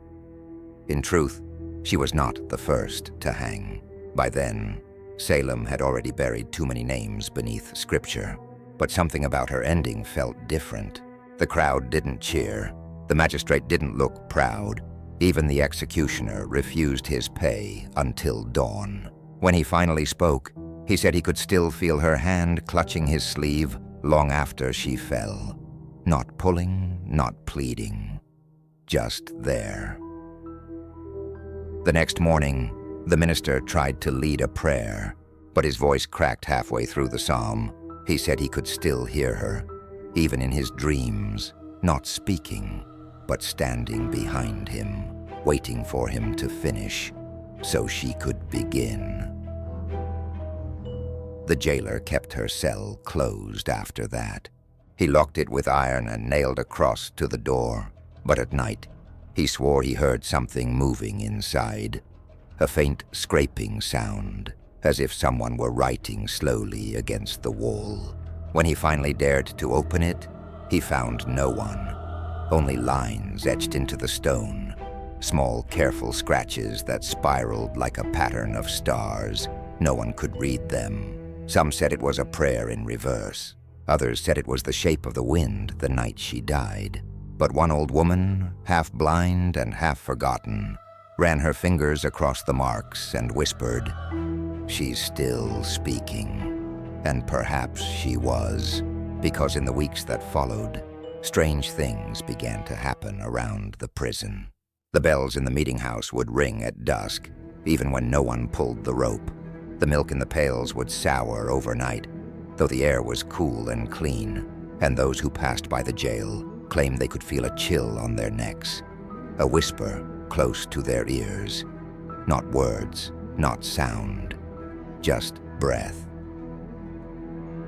In truth, she was not the first to hang. By then, Salem had already buried too many names beneath scripture, but something about her ending felt different. The crowd didn't cheer. The magistrate didn't look proud. Even the executioner refused his pay until dawn. When he finally spoke, he said he could still feel her hand clutching his sleeve long after she fell. Not pulling, not pleading, just there. The next morning, the minister tried to lead a prayer, but his voice cracked halfway through the psalm. He said he could still hear her, even in his dreams, not speaking, but standing behind him, waiting for him to finish, so she could begin. The jailer kept her cell closed after that. He locked it with iron and nailed a cross to the door, but at night, he swore he heard something moving inside, a faint scraping sound, as if someone were writing slowly against the wall. When he finally dared to open it, he found no one, only lines etched into the stone, small, careful scratches that spiraled like a pattern of stars. No one could read them. Some said it was a prayer in reverse. Others said it was the shape of the wind the night she died. But one old woman, half blind and half forgotten, ran her fingers across the marks and whispered, "She's still speaking." And perhaps she was, because in the weeks that followed, strange things began to happen around the prison. The bells in the meeting house would ring at dusk, even when no one pulled the rope. The milk in the pails would sour overnight, though the air was cool and clean, and those who passed by the jail claimed they could feel a chill on their necks, a whisper close to their ears. Not words, not sound, just breath.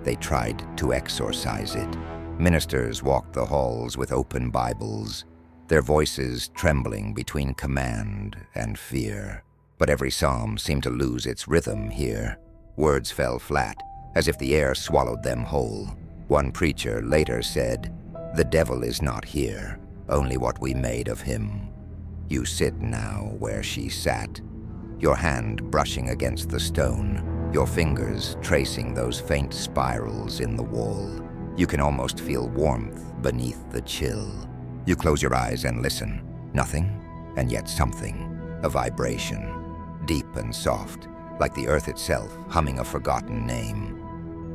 They tried to exorcise it. Ministers walked the halls with open Bibles, their voices trembling between command and fear. But every psalm seemed to lose its rhythm here. Words fell flat, as if the air swallowed them whole. One preacher later said, "The devil is not here, only what we made of him. You sit now where she sat, your hand brushing against the stone, your fingers tracing those faint spirals in the wall. You can almost feel warmth beneath the chill. You close your eyes and listen. Nothing, and yet something, a vibration, deep and soft, like the earth itself humming a forgotten name.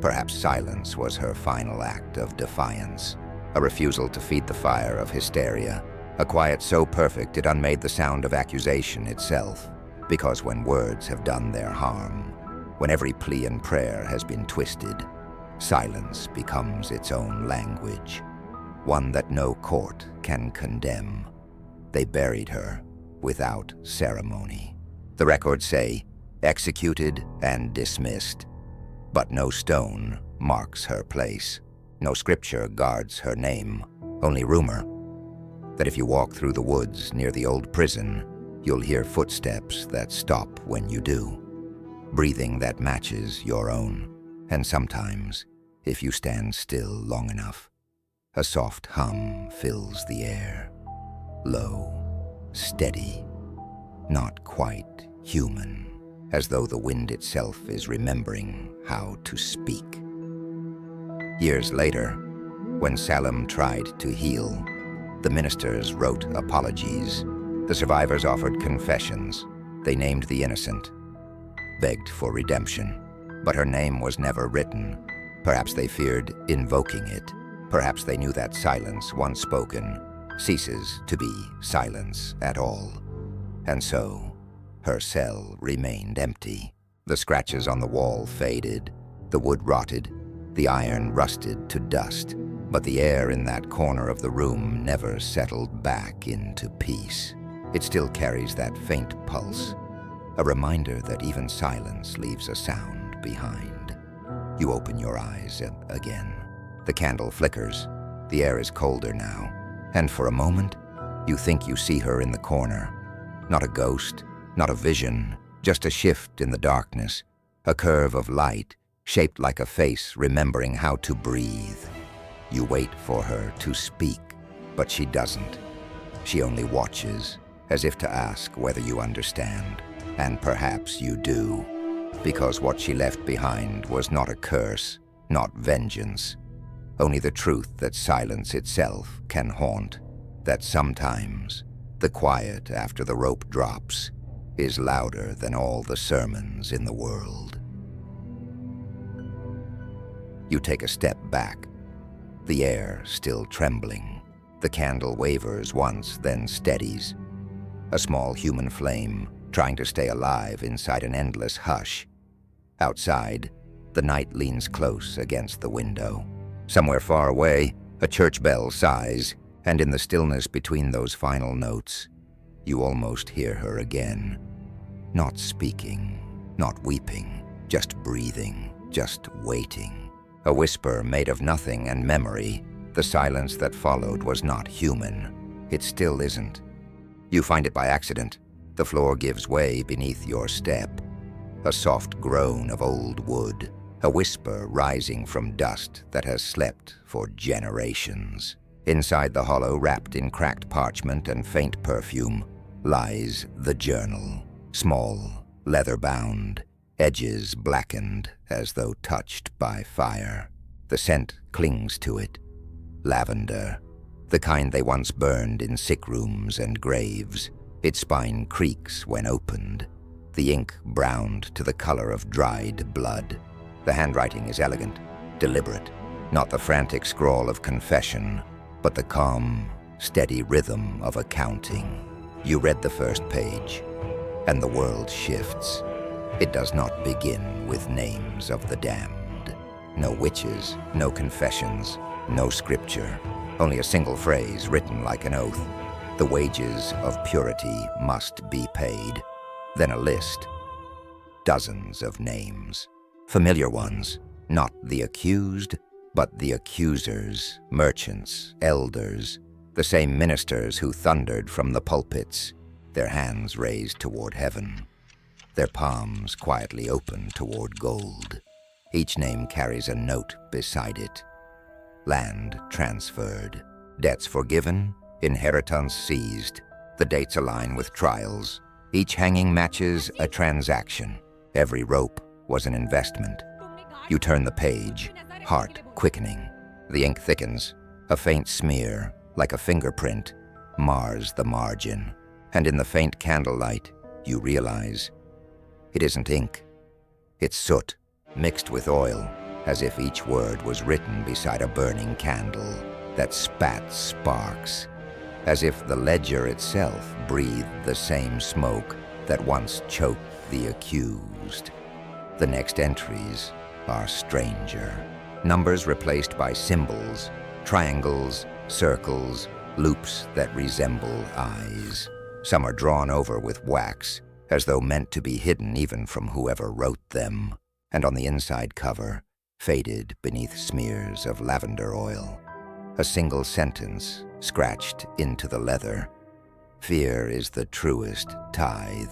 Perhaps silence was her final act of defiance, a refusal to feed the fire of hysteria, a quiet so perfect it unmade the sound of accusation itself. Because when words have done their harm, when every plea and prayer has been twisted, silence becomes its own language, one that no court can condemn. They buried her without ceremony. The records say, executed and dismissed. But no stone marks her place. No scripture guards her name. Only rumor that if you walk through the woods near the old prison, you'll hear footsteps that stop when you do, breathing that matches your own. And sometimes, if you stand still long enough, a soft hum fills the air. Low, steady, not quite human, as though the wind itself is remembering how to speak. Years later, when Salem tried to heal, the ministers wrote apologies. The survivors offered confessions. They named the innocent, begged for redemption. But her name was never written. Perhaps they feared invoking it. Perhaps they knew that silence, once spoken, ceases to be silence at all. And so, her cell remained empty. The scratches on the wall faded, the wood rotted, the iron rusted to dust. But the air in that corner of the room never settled back into peace. It still carries that faint pulse, a reminder that even silence leaves a sound behind. You open your eyes again. The candle flickers. The air is colder now, and for a moment, you think you see her in the corner. Not a ghost, not a vision, just a shift in the darkness, a curve of light, shaped like a face remembering how to breathe. You wait for her to speak, but she doesn't. She only watches, as if to ask whether you understand. And perhaps you do, because what she left behind was not a curse, not vengeance, only the truth that silence itself can haunt, that sometimes the quiet after the rope drops is louder than all the sermons in the world. You take a step back, the air still trembling. The candle wavers once, then steadies. A small human flame trying to stay alive inside an endless hush. Outside, the night leans close against the window. Somewhere far away, a church bell sighs, and in the stillness between those final notes, you almost hear her again. Not speaking, not weeping, just breathing, just waiting. A whisper made of nothing and memory. The silence that followed was not human. It still isn't. You find it by accident. The floor gives way beneath your step. A soft groan of old wood, a whisper rising from dust that has slept for generations. Inside the hollow, wrapped in cracked parchment and faint perfume, lies the journal. Small, leather-bound, edges blackened as though touched by fire. The scent clings to it. Lavender, the kind they once burned in sick rooms and graves. Its spine creaks when opened, the ink browned to the color of dried blood. The handwriting is elegant, deliberate, not the frantic scrawl of confession, but the calm, steady rhythm of accounting. You read the first page, and the world shifts. It does not begin with names of the damned. No witches, no confessions, no scripture, only a single phrase written like an oath. The wages of purity must be paid. Then a list. Dozens of names. Familiar ones, not the accused, but the accusers, merchants, elders, the same ministers who thundered from the pulpits, their hands raised toward heaven, their palms quietly open toward gold. Each name carries a note beside it. Land transferred, debts forgiven, inheritance seized. The dates align with trials. Each hanging matches a transaction. Every rope was an investment. You turn the page, heart quickening. The ink thickens. A faint smear, like a fingerprint, mars the margin. And in the faint candlelight, you realize it isn't ink. It's soot, mixed with oil, as if each word was written beside a burning candle that spat sparks, as if the ledger itself breathed the same smoke that once choked the accused. The next entries are stranger. Numbers replaced by symbols, triangles, circles, loops that resemble eyes. Some are drawn over with wax, as though meant to be hidden even from whoever wrote them. And on the inside cover, faded beneath smears of lavender oil, a single sentence scratched into the leather. Fear is the truest tithe.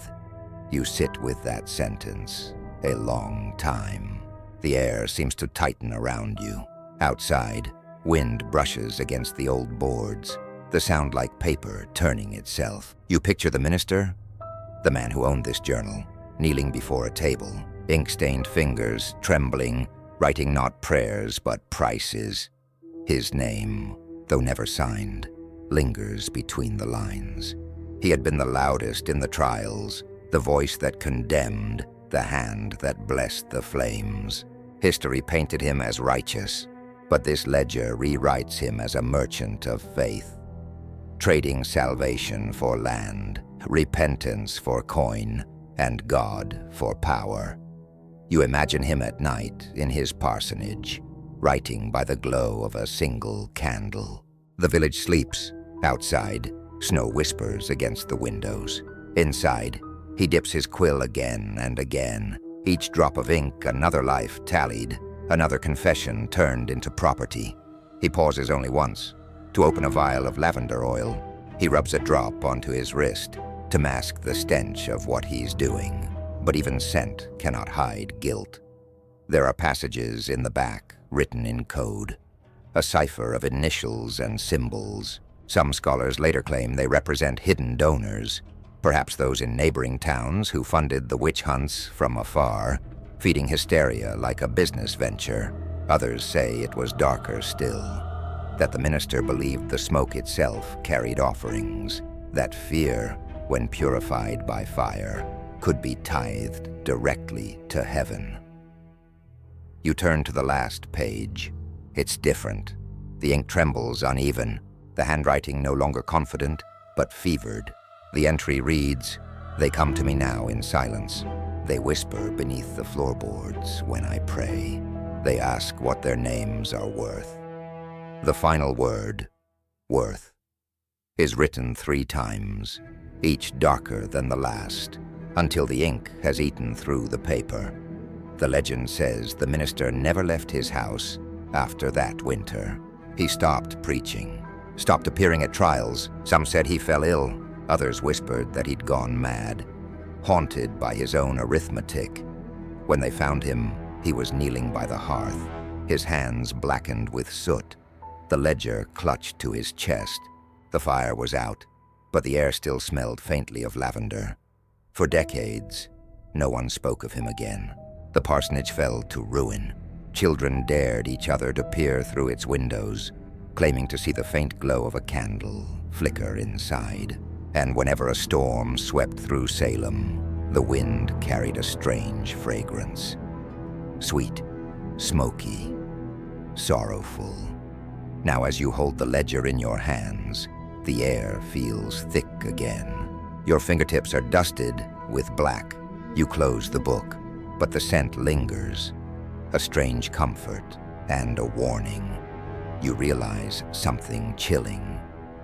You sit with that sentence a long time. The air seems to tighten around you. Outside, wind brushes against the old boards, the sound like paper turning itself. You picture the minister, the man who owned this journal, kneeling before a table, ink-stained fingers trembling, writing not prayers but prices. His name, though never signed, lingers between the lines. He had been the loudest in the trials, the voice that condemned, the hand that blessed the flames. History painted him as righteous, but this ledger rewrites him as a merchant of faith, trading salvation for land, repentance for coin, and God for power. You imagine him at night in his parsonage, writing by the glow of a single candle. The village sleeps. Outside, Snow whispers against the windows. Inside, he dips his quill again and again. Each drop of ink, another life tallied, another confession turned into property. He pauses only once, to open a vial of lavender oil. He rubs a drop onto his wrist, to mask the stench of what he's doing. But even scent cannot hide guilt. There are passages in the back, written in code. A cipher of initials and symbols. Some scholars later claim they represent hidden donors, perhaps those in neighboring towns who funded the witch hunts from afar, feeding hysteria like a business venture. Others say it was darker still, that the minister believed the smoke itself carried offerings, that fear, when purified by fire, could be tithed directly to heaven. You turn to the last page. It's different. The ink trembles uneven, the handwriting no longer confident, but fevered. The entry reads, "They come to me now in silence. They whisper beneath the floorboards when I pray. They ask what their names are worth." The final word, worth, is written 3 times, each darker than the last, until the ink has eaten through the paper. The legend says the minister never left his house after that winter. He stopped preaching, stopped appearing at trials. Some said he fell ill. Others whispered that he'd gone mad, haunted by his own arithmetic. When they found him, he was kneeling by the hearth, his hands blackened with soot, the ledger clutched to his chest. The fire was out, but the air still smelled faintly of lavender. For decades, no one spoke of him again. The parsonage fell to ruin. Children dared each other to peer through its windows, claiming to see the faint glow of a candle flicker inside. And whenever a storm swept through Salem, the wind carried a strange fragrance. Sweet, smoky, sorrowful. Now as you hold the ledger in your hands, the air feels thick again. Your fingertips are dusted with black. You close the book, but the scent lingers. A strange comfort and a warning. You realize something chilling.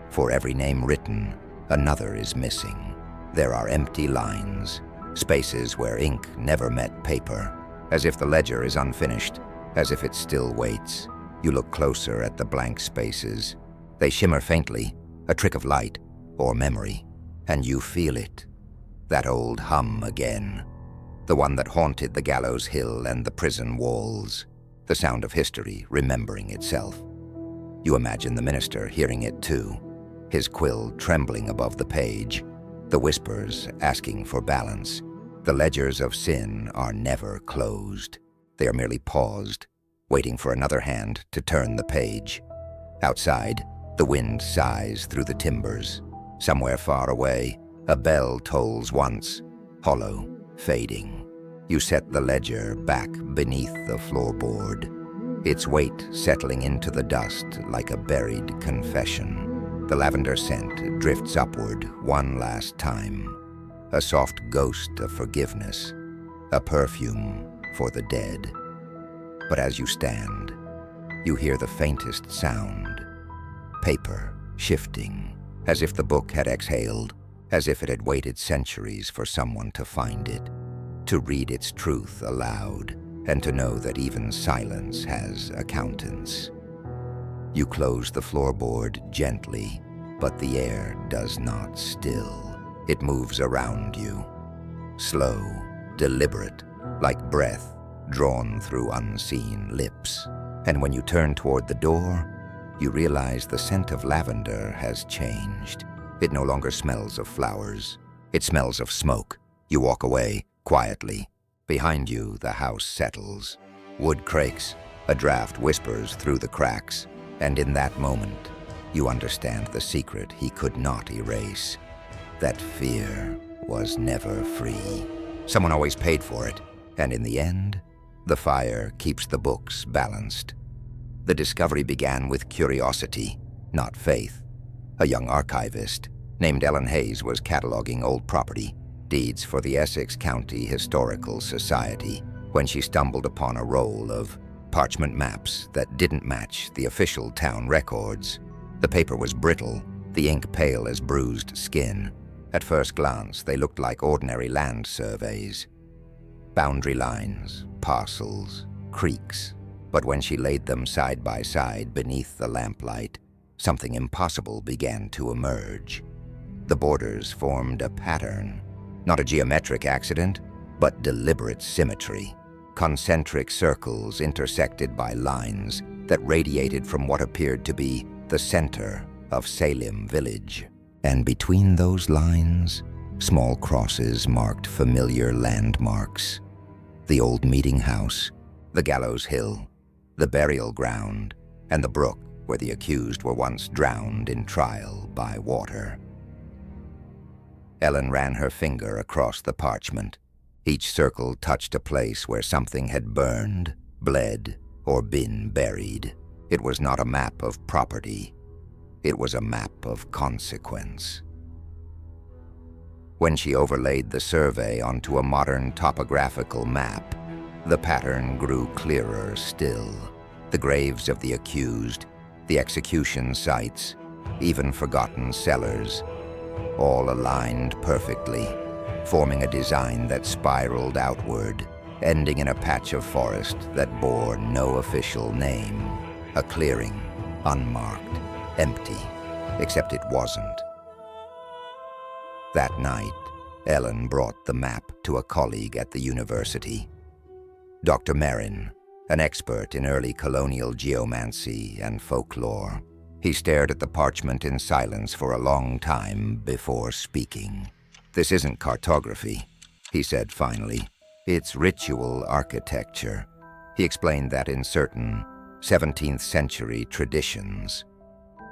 For every name written, another is missing. There are empty lines, spaces where ink never met paper, as if the ledger is unfinished, as if it still waits. You look closer at the blank spaces. They shimmer faintly, a trick of light or memory, and you feel it. That old hum again. The one that haunted the gallows hill and the prison walls. The sound of history remembering itself. You imagine the minister hearing it too, his quill trembling above the page, the whispers asking for balance. The ledgers of sin are never closed. They are merely paused, waiting for another hand to turn the page. Outside, the wind sighs through the timbers. Somewhere far away, a bell tolls once, hollow, fading. You set the ledger back beneath the floorboard, its weight settling into the dust like a buried confession. The lavender scent drifts upward one last time, a soft ghost of forgiveness, a perfume for the dead. But as you stand, you hear the faintest sound, paper shifting, as if the book had exhaled, as if it had waited centuries for someone to find it, to read its truth aloud, and to know that even silence has accountants. You close the floorboard gently, but the air does not still. It moves around you, slow, deliberate, like breath drawn through unseen lips. And when you turn toward the door, you realize the scent of lavender has changed. It no longer smells of flowers. It smells of smoke. You walk away, quietly. Behind you, the house settles. Wood creaks. A draft whispers through the cracks. And in that moment, you understand the secret he could not erase. That fear was never free. Someone always paid for it. And in the end, the fire keeps the books balanced. The discovery began with curiosity, not faith. A young archivist named Ellen Hayes was cataloging old property, deeds for the Essex County Historical Society, when she stumbled upon a roll of parchment maps that didn't match the official town records. The paper was brittle, the ink pale as bruised skin. At first glance, they looked like ordinary land surveys. Boundary lines, parcels, creeks. But when she laid them side by side beneath the lamplight, something impossible began to emerge. The borders formed a pattern. Not a geometric accident, but deliberate symmetry. Concentric circles intersected by lines that radiated from what appeared to be the center of Salem village. And between those lines, small crosses marked familiar landmarks. The old meeting house, the gallows hill, the burial ground, and the brook where the accused were once drowned in trial by water. Ellen ran her finger across the parchment. Each circle touched a place where something had burned, bled, or been buried. It was not a map of property. It was a map of consequence. When she overlaid the survey onto a modern topographical map, the pattern grew clearer still. The graves of the accused, the execution sites, even forgotten cellars, all aligned perfectly, forming a design that spiraled outward, ending in a patch of forest that bore no official name. A clearing, unmarked, empty, except it wasn't. That night, Ellen brought the map to a colleague at the university. Dr. Merrin, an expert in early colonial geomancy and folklore. He stared at the parchment in silence for a long time before speaking. "This isn't cartography," he said finally. "It's ritual architecture." He explained that in certain 17th century traditions,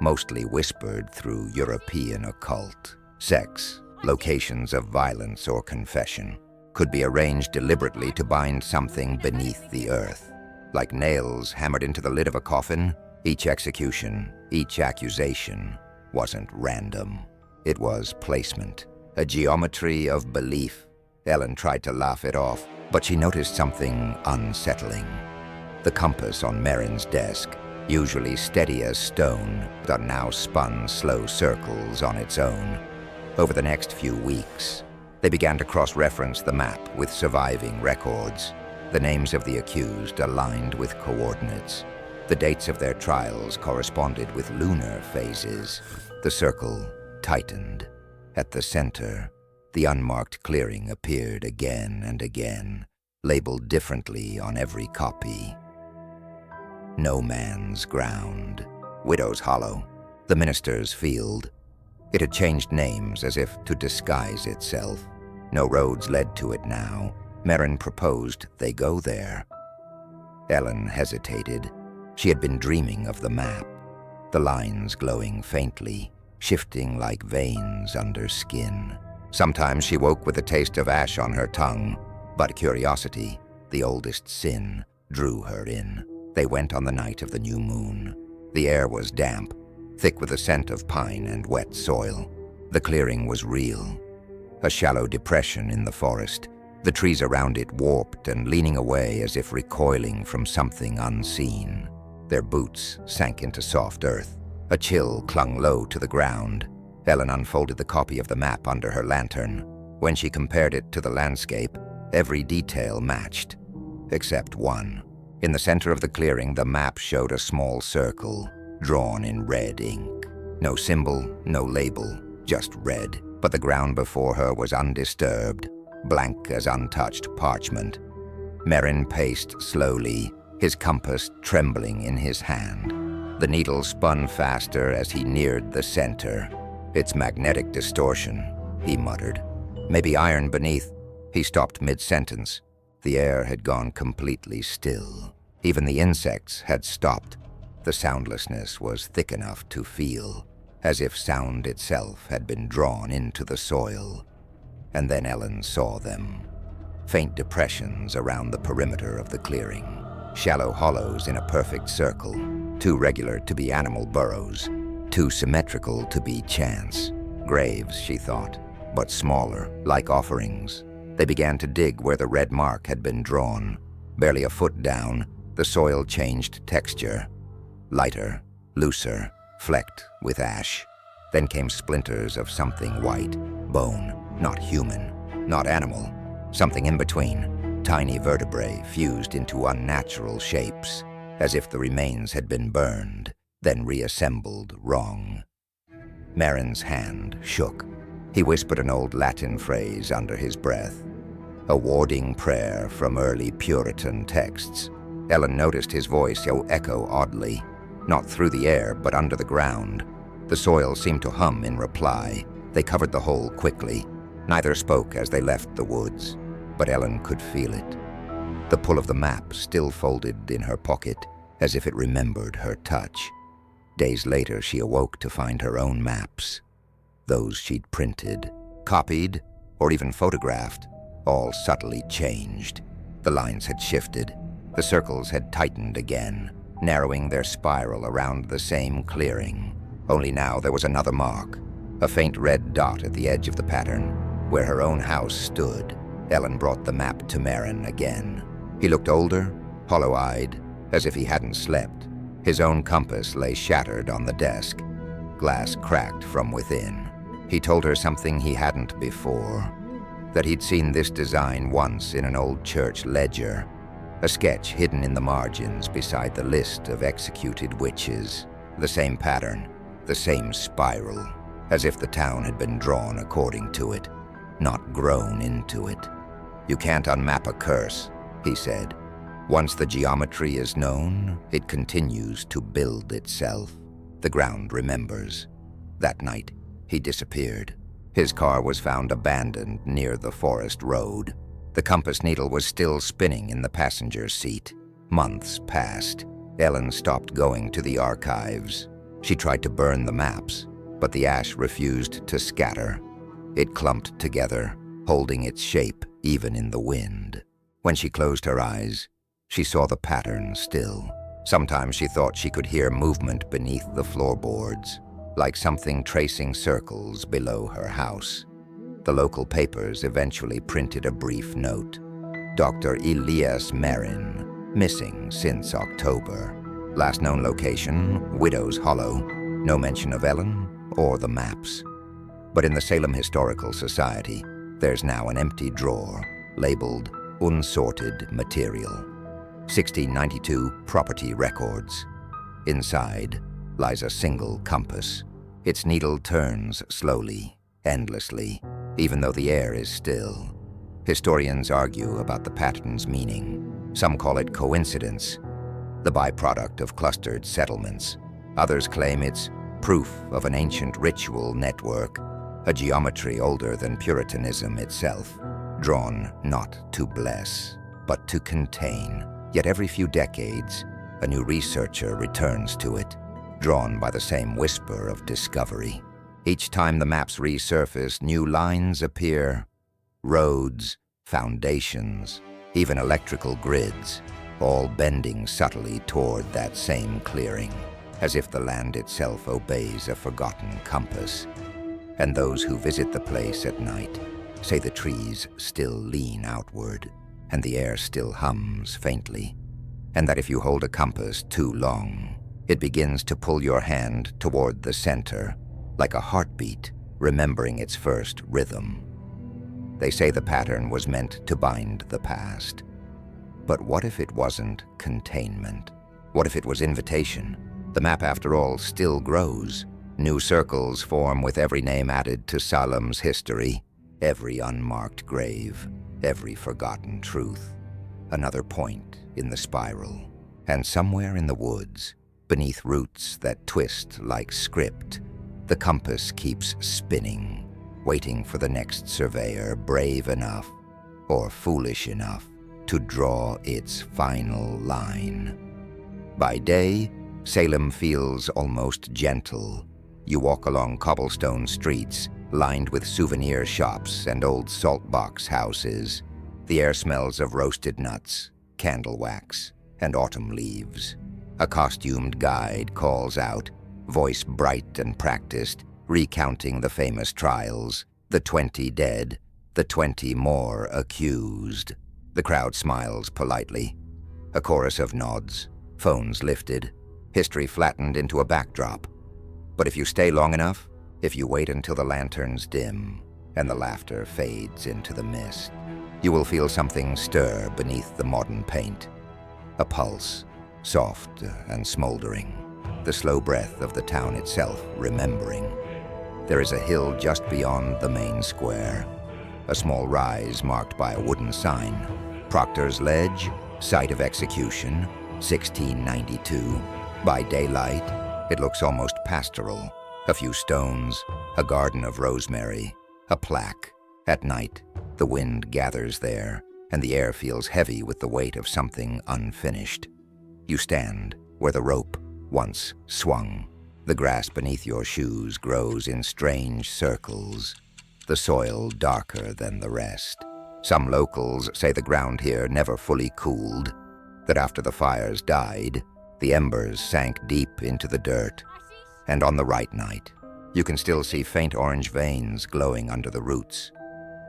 mostly whispered through European occult, sex, locations of violence or confession, could be arranged deliberately to bind something beneath the earth. Like nails hammered into the lid of a coffin, each execution, each accusation wasn't random. It was placement, a geometry of belief. Ellen tried to laugh it off, but she noticed something unsettling. The compass on Merrin's desk, usually steady as stone, but now spun slow circles on its own. Over the next few weeks, they began to cross-reference the map with surviving records. The names of the accused aligned with coordinates. The dates of their trials corresponded with lunar phases. The circle tightened. At the center, the unmarked clearing appeared again and again, labeled differently on every copy. No Man's Ground, Widow's Hollow, the Minister's Field. It had changed names as if to disguise itself. No roads led to it now. Merrin proposed they go there. Ellen hesitated. She had been dreaming of the map, the lines glowing faintly, shifting like veins under skin. Sometimes she woke with a taste of ash on her tongue, but curiosity, the oldest sin, drew her in. They went on the night of the new moon. The air was damp, thick with the scent of pine and wet soil. The clearing was real, a shallow depression in the forest, the trees around it warped and leaning away as if recoiling from something unseen. Their boots sank into soft earth. A chill clung low to the ground. Ellen unfolded the copy of the map under her lantern. When she compared it to the landscape, every detail matched, except one. In the center of the clearing, the map showed a small circle, drawn in red ink. No symbol, no label, just red. But the ground before her was undisturbed, blank as untouched parchment. Merrin paced slowly, his compass trembling in his hand. The needle spun faster as he neared the center. "It's magnetic distortion," he muttered. "Maybe iron beneath." He stopped mid-sentence. The air had gone completely still. Even the insects had stopped. The soundlessness was thick enough to feel, as if sound itself had been drawn into the soil. And then Ellen saw them. Faint depressions around the perimeter of the clearing. Shallow hollows in a perfect circle. Too regular to be animal burrows. Too symmetrical to be chance. Graves, she thought, but smaller, like offerings. They began to dig where the red mark had been drawn. Barely a foot down, the soil changed texture. Lighter, looser, flecked with ash. Then came splinters of something white, bone, not human, not animal, something in between, tiny vertebrae fused into unnatural shapes, as if the remains had been burned, then reassembled wrong. Merrin's hand shook. He whispered an old Latin phrase under his breath, a warding prayer from early Puritan texts. Ellen noticed his voice echo oddly, not through the air, but under the ground. The soil seemed to hum in reply. They covered the hole quickly. Neither spoke as they left the woods, but Ellen could feel it. The pull of the map still folded in her pocket, as if it remembered her touch. Days later, she awoke to find her own maps. Those she'd printed, copied, or even photographed, all subtly changed. The lines had shifted. The circles had tightened again, narrowing their spiral around the same clearing. Only now there was another mark, a faint red dot at the edge of the pattern, where her own house stood. Ellen brought the map to Merrin again. He looked older, hollow-eyed, as if he hadn't slept. His own compass lay shattered on the desk, glass cracked from within. He told her something he hadn't before, that he'd seen this design once in an old church ledger, a sketch hidden in the margins beside the list of executed witches. The same pattern, the same spiral, as if the town had been drawn according to it, not grown into it. "You can't unmap a curse," he said. "Once the geometry is known, it continues to build itself. The ground remembers." That night, he disappeared. His car was found abandoned near the forest road. The compass needle was still spinning in the passenger's seat. Months passed. Ellen stopped going to the archives. She tried to burn the maps, but the ash refused to scatter. It clumped together, holding its shape even in the wind. When she closed her eyes, she saw the pattern still. Sometimes she thought she could hear movement beneath the floorboards, like something tracing circles below her house. The local papers eventually printed a brief note. Dr. Elias Merrin, missing since October. Last known location, Widow's Hollow. No mention of Ellen or the maps. But in the Salem Historical Society, there's now an empty drawer labeled Unsorted Material. 1692 property records. Inside lies a single compass. Its needle turns slowly, endlessly, even though the air is still. Historians argue about the pattern's meaning. Some call it coincidence, the byproduct of clustered settlements. Others claim it's proof of an ancient ritual network, a geometry older than Puritanism itself, drawn not to bless, but to contain. Yet every few decades, a new researcher returns to it, drawn by the same whisper of discovery. Each time the maps resurface, new lines appear, roads, foundations, even electrical grids, all bending subtly toward that same clearing, as if the land itself obeys a forgotten compass. And those who visit the place at night say the trees still lean outward, and the air still hums faintly, and that if you hold a compass too long, it begins to pull your hand toward the center, like a heartbeat remembering its first rhythm. They say the pattern was meant to bind the past. But what if it wasn't containment? What if it was invitation? The map, after all, still grows. New circles form with every name added to Salem's history, every unmarked grave, every forgotten truth. Another point in the spiral. And somewhere in the woods, beneath roots that twist like script, the compass keeps spinning, waiting for the next surveyor brave enough or foolish enough to draw its final line. By day, Salem feels almost gentle. You walk along cobblestone streets lined with souvenir shops and old salt box houses. The air smells of roasted nuts, candle wax, and autumn leaves. A costumed guide calls out, voice bright and practiced, recounting the famous trials, the 20 dead, the 20 more accused. The crowd smiles politely. A chorus of nods, phones lifted, history flattened into a backdrop. But if you stay long enough, If you wait until the lanterns dim and the laughter fades into the mist, you will feel something stir beneath the modern paint. A pulse, soft and smoldering, the slow breath of the town itself remembering. There is a hill just beyond the main square, a small rise marked by a wooden sign. Proctor's Ledge, site of execution, 1692. By daylight, it looks almost pastoral. A few stones, a garden of rosemary, a plaque. At night, the wind gathers there, and the air feels heavy with the weight of something unfinished. You stand where the rope once swung. The grass beneath your shoes grows in strange circles, the soil darker than the rest. Some locals say the ground here never fully cooled, that after the fires died, the embers sank deep into the dirt, and on the right night, you can still see faint orange veins glowing under the roots.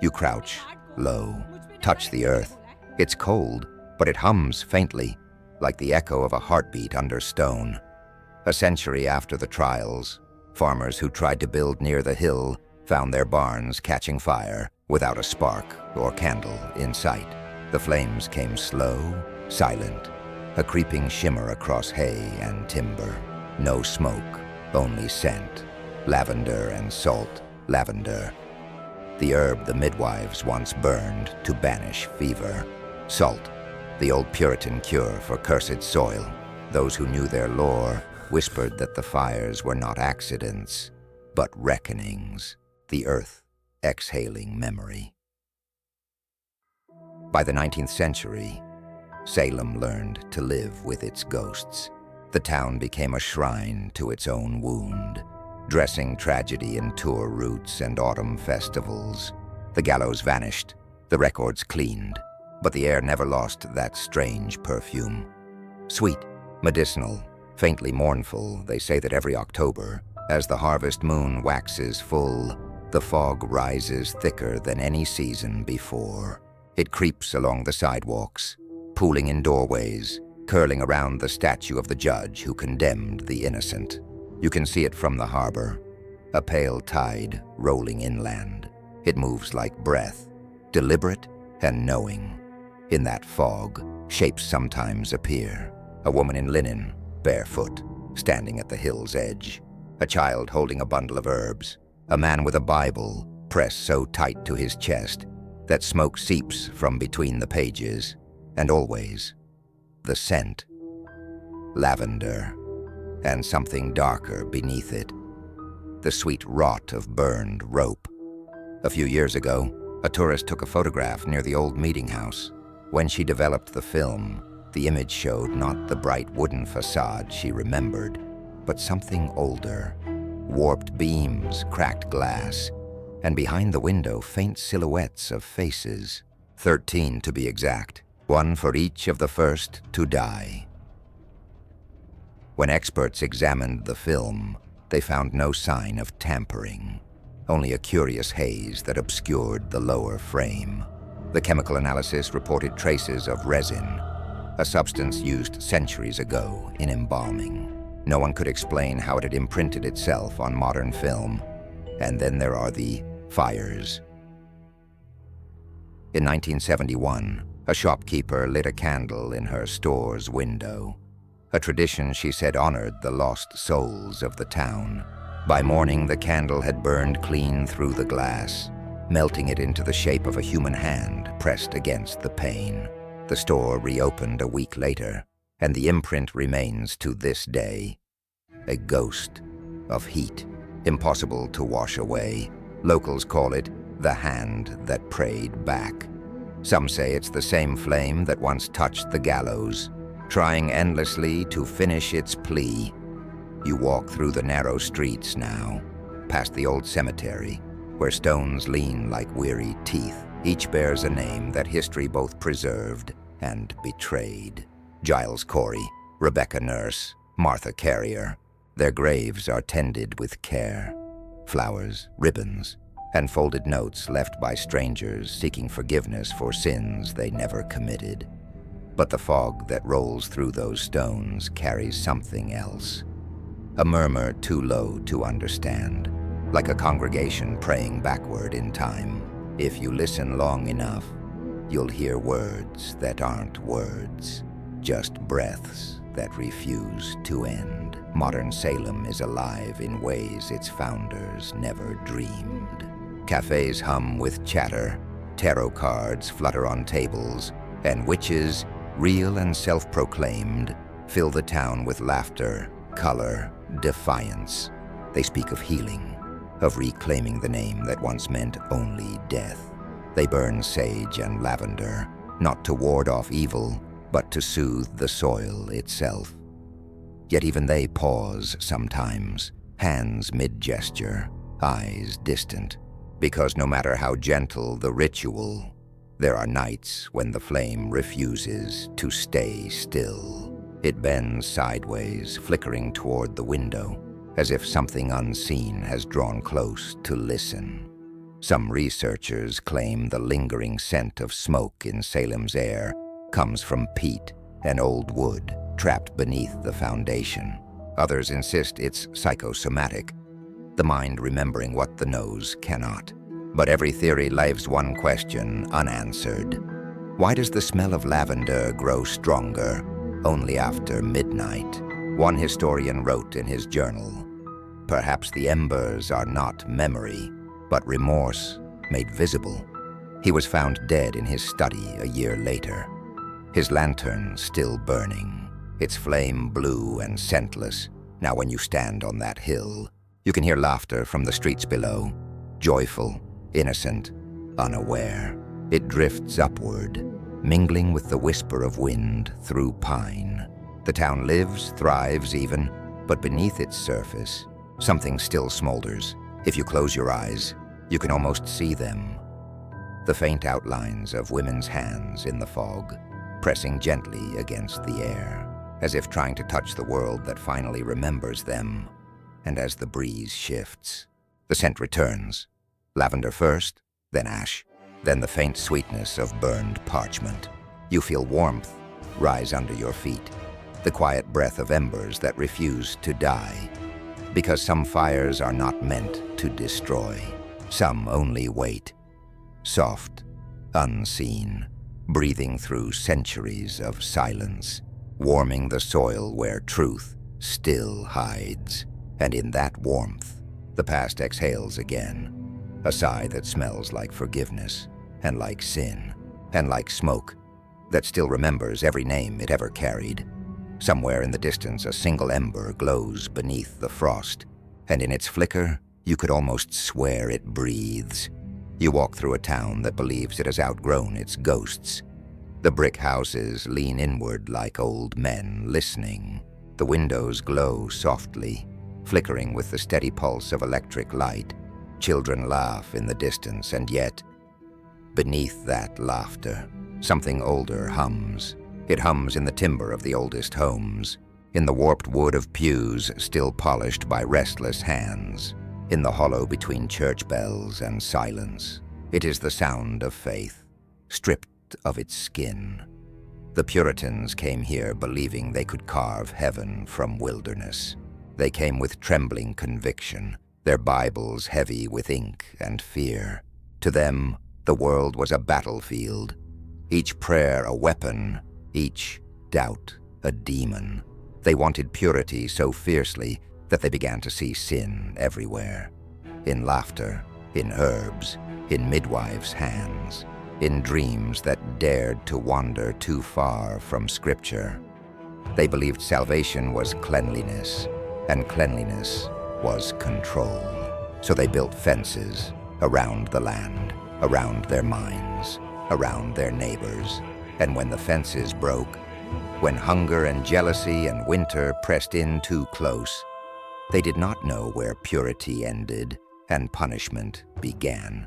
You crouch low, touch the earth. It's cold, but it hums faintly, like the echo of a heartbeat under stone. A century after the trials, farmers who tried to build near the hill found their barns catching fire without a spark or candle in sight. The flames came slow, silent, a creeping shimmer across hay and timber. No smoke, only scent, lavender and salt lavender. The herb the midwives once burned to banish fever. Salt, the old Puritan cure for cursed soil. Those who knew their lore whispered that the fires were not accidents, but reckonings, the earth exhaling memory. By the 19th century, Salem learned to live with its ghosts. The town became a shrine to its own wound, dressing tragedy in tour routes and autumn festivals. The gallows vanished, the records cleaned, but the air never lost that strange perfume. Sweet, medicinal, faintly mournful, they say that every October, as the harvest moon waxes full, the fog rises thicker than any season before. It creeps along the sidewalks, pooling in doorways, curling around the statue of the judge who condemned the innocent. You can see it from the harbor, a pale tide rolling inland. It moves like breath, deliberate and knowing. In that fog, shapes sometimes appear. A woman in linen, barefoot, standing at the hill's edge. A child holding a bundle of herbs. A man with a Bible pressed so tight to his chest that smoke seeps from between the pages. And always, the scent. Lavender, and something darker beneath it. The sweet rot of burned rope. A few years ago, a tourist took a photograph near the old meeting house. When she developed the film, the image showed not the bright wooden facade she remembered, but something older. Warped beams, cracked glass, and behind the window, faint silhouettes of faces. 13 to be exact, one for each of the first to die. When experts examined the film, they found no sign of tampering, only a curious haze that obscured the lower frame. The chemical analysis reported traces of resin, a substance used centuries ago in embalming. No one could explain how it had imprinted itself on modern film. And then there are the fires. In 1971, a shopkeeper lit a candle in her store's window. A tradition, she said, honored the lost souls of the town. By morning, the candle had burned clean through the glass, melting it into the shape of a human hand pressed against the pane. The store reopened a week later, and the imprint remains to this day. A ghost of heat, impossible to wash away. Locals call it the hand that prayed back. Some say it's the same flame that once touched the gallows, trying endlessly to finish its plea. You walk through the narrow streets now, past the old cemetery, where stones lean like weary teeth. Each bears a name that history both preserved and betrayed. Giles Corey, Rebecca Nurse, Martha Carrier. Their graves are tended with care. Flowers, ribbons, and folded notes left by strangers seeking forgiveness for sins they never committed. But the fog that rolls through those stones carries something else. A murmur too low to understand. like a congregation praying backward in time. If you listen long enough, you'll hear words that aren't words, just breaths that refuse to end. Modern Salem is alive in ways its founders never dreamed. Cafes hum with chatter, tarot cards flutter on tables, and witches, real and self-proclaimed, fill the town with laughter, color, defiance. They speak of healing, of reclaiming the name that once meant only death. They burn sage and lavender, not to ward off evil, but to soothe the soil itself. Yet even they pause sometimes, hands mid-gesture, eyes distant, because no matter how gentle the ritual, there are nights when the flame refuses to stay still. It bends sideways, flickering toward the window, as if something unseen has drawn close to listen. Some researchers claim the lingering scent of smoke in Salem's air comes from peat and old wood trapped beneath the foundation. Others insist it's psychosomatic, the mind remembering what the nose cannot. But every theory leaves one question unanswered. Why does the smell of lavender grow stronger only after midnight? One historian wrote in his journal, "Perhaps the embers are not memory, but remorse made visible." He was found dead in his study a year later, his lantern still burning, its flame blue and scentless. Now when you stand on that hill, you can hear laughter from the streets below, joyful, innocent, unaware. It drifts upward, mingling with the whisper of wind through pine. The town lives, thrives even, but beneath its surface, something still smolders. If you close your eyes, you can almost see them. The faint outlines of women's hands in the fog, pressing gently against the air, as if trying to touch the world that finally remembers them. And as the breeze shifts, the scent returns. Lavender first, then ash, then the faint sweetness of burned parchment. You feel warmth rise under your feet, the quiet breath of embers that refuse to die. Because some fires are not meant to destroy. Some only wait, soft, unseen, breathing through centuries of silence, warming the soil where truth still hides. And in that warmth, the past exhales again, a sigh that smells like forgiveness, and like sin, and like smoke that still remembers every name it ever carried. Somewhere in the distance, a single ember glows beneath the frost, and in its flicker, you could almost swear it breathes. You walk through a town that believes it has outgrown its ghosts. The brick houses lean inward like old men listening. The windows glow softly, flickering with the steady pulse of electric light. Children laugh in the distance, and yet, beneath that laughter, something older hums. It hums in the timber of the oldest homes, in the warped wood of pews still polished by restless hands, in the hollow between church bells and silence. It is the sound of faith, stripped of its skin. The Puritans came here believing they could carve heaven from wilderness. They came with trembling conviction, their Bibles heavy with ink and fear. To them, the world was a battlefield, each prayer a weapon, each doubt a demon. They wanted purity so fiercely that they began to see sin everywhere. In laughter, in herbs, in midwives' hands, in dreams that dared to wander too far from Scripture. They believed salvation was cleanliness, and cleanliness was control. So they built fences around the land, around their minds, around their neighbors. And when the fences broke, when hunger and jealousy and winter pressed in too close, they did not know where purity ended and punishment began.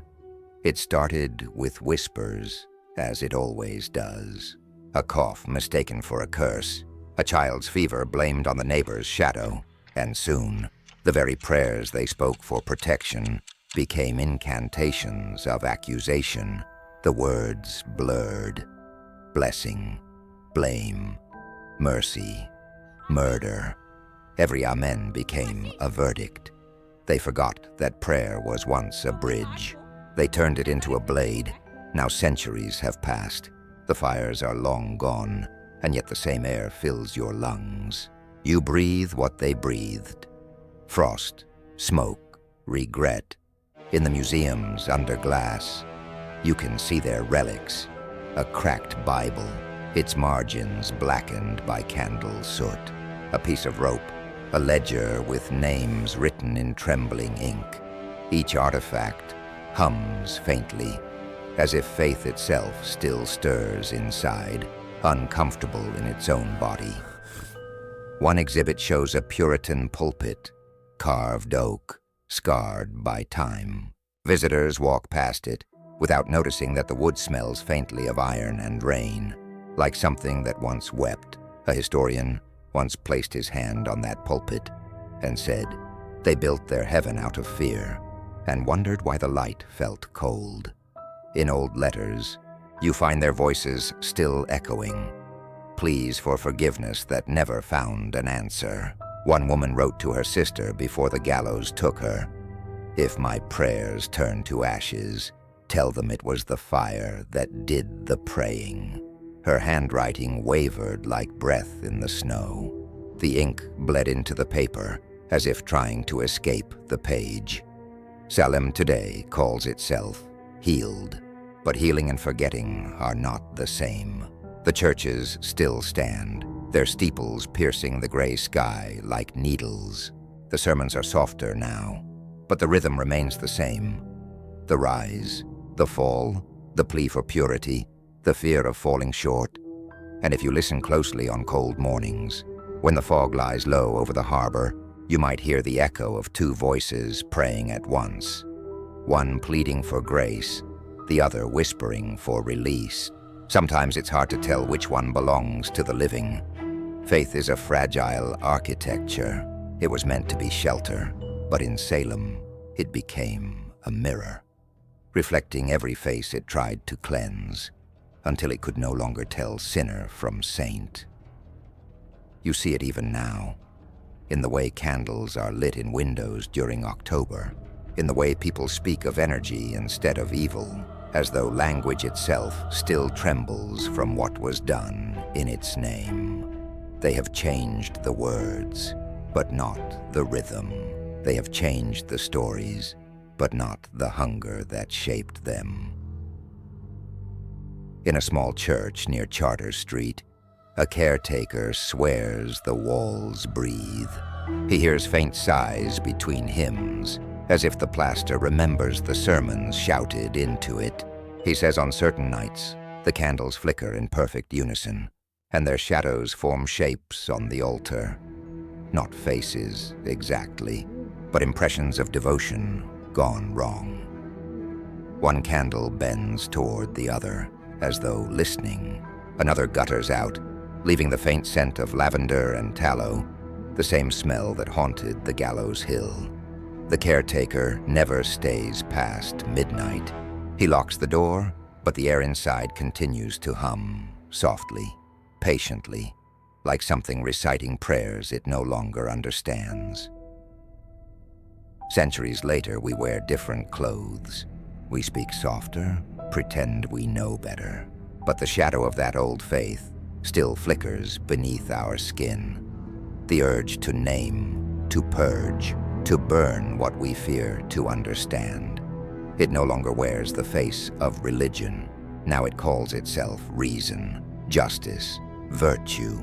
It started with whispers, as it always does. A cough mistaken for a curse, a child's fever blamed on the neighbor's shadow, and soon, the very prayers they spoke for protection became incantations of accusation, the words blurred. Blessing, blame, mercy, murder. Every amen became a verdict. They forgot that prayer was once a bridge. They turned it into a blade. Now centuries have passed. The fires are long gone, and yet the same air fills your lungs. You breathe what they breathed. Frost, smoke, regret. In the museums under glass, you can see their relics. A cracked Bible, its margins blackened by candle soot. A piece of rope, a ledger with names written in trembling ink. Each artifact hums faintly, as if faith itself still stirs inside, uncomfortable in its own body. One exhibit shows a Puritan pulpit, carved oak, scarred by time. Visitors walk past it without noticing that the wood smells faintly of iron and rain, like something that once wept. A historian once placed his hand on that pulpit and said, "They built their heaven out of fear," and wondered why the light felt cold. In old letters, you find their voices still echoing, pleas for forgiveness that never found an answer. One woman wrote to her sister before the gallows took her, "If my prayers turn to ashes, tell them it was the fire that did the praying." Her handwriting wavered like breath in the snow. The ink bled into the paper, as if trying to escape the page. Salem today calls itself healed, but healing and forgetting are not the same. The churches still stand, their steeples piercing the gray sky like needles. The sermons are softer now, but the rhythm remains the same. The rise, the fall, the plea for purity, the fear of falling short. And if you listen closely on cold mornings, when the fog lies low over the harbor, you might hear the echo of two voices praying at once, one pleading for grace, the other whispering for release. Sometimes it's hard to tell which one belongs to the living. Faith is a fragile architecture. It was meant to be shelter, but in Salem, it became a mirror, reflecting every face it tried to cleanse, until it could no longer tell sinner from saint. You see it even now, in the way candles are lit in windows during October, in the way people speak of energy instead of evil, as though language itself still trembles from what was done in its name. They have changed the words, but not the rhythm. They have changed the stories, but not the hunger that shaped them. In a small church near Charter Street, a caretaker swears the walls breathe. He hears faint sighs between hymns, as if the plaster remembers the sermons shouted into it. He says on certain nights, the candles flicker in perfect unison, and their shadows form shapes on the altar. Not faces, exactly, but impressions of devotion gone wrong. One candle bends toward the other, as though listening. Another gutters out, leaving the faint scent of lavender and tallow, the same smell that haunted the gallows hill. The caretaker never stays past midnight. He locks the door, but the air inside continues to hum, softly, patiently, like something reciting prayers it no longer understands. Centuries later, we wear different clothes. We speak softer, pretend we know better. But the shadow of that old faith still flickers beneath our skin. The urge to name, to purge, to burn what we fear to understand. It no longer wears the face of religion. Now it calls itself reason, justice, virtue.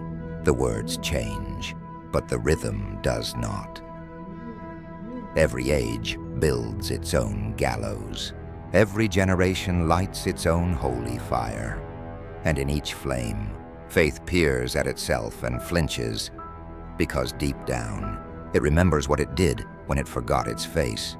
The words change, but the rhythm does not. Every age builds its own gallows. Every generation lights its own holy fire. And in each flame, faith peers at itself and flinches, because deep down, it remembers what it did when it forgot its face.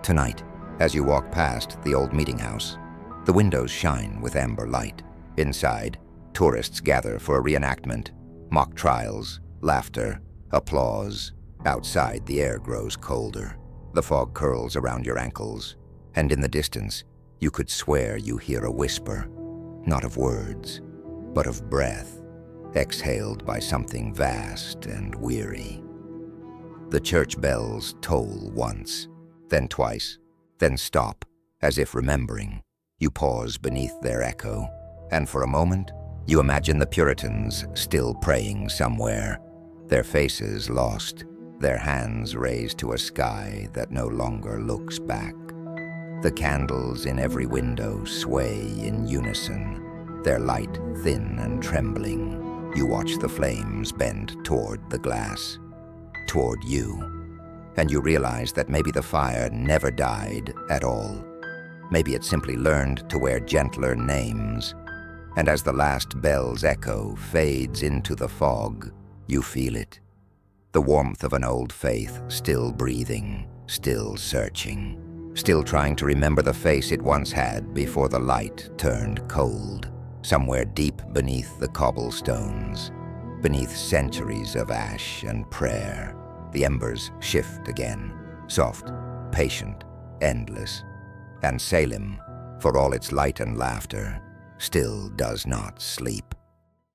Tonight, as you walk past the old meeting house, the windows shine with amber light. Inside, tourists gather for a reenactment, mock trials, laughter, applause. Outside, the air grows colder. The fog curls around your ankles, and in the distance, you could swear you hear a whisper, not of words, but of breath, exhaled by something vast and weary. The church bells toll once, then twice, then stop, as if remembering. You pause beneath their echo, and for a moment, you imagine the Puritans still praying somewhere, their faces lost, their hands raised to a sky that no longer looks back. The candles in every window sway in unison, their light thin and trembling. You watch the flames bend toward the glass, toward you, and you realize that maybe the fire never died at all. Maybe it simply learned to wear gentler names. And as the last bell's echo fades into the fog, you feel it. The warmth of an old faith still breathing, still searching, still trying to remember the face it once had before the light turned cold, somewhere deep beneath the cobblestones, beneath centuries of ash and prayer. The embers shift again, soft, patient, endless. And Salem, for all its light and laughter, still does not sleep.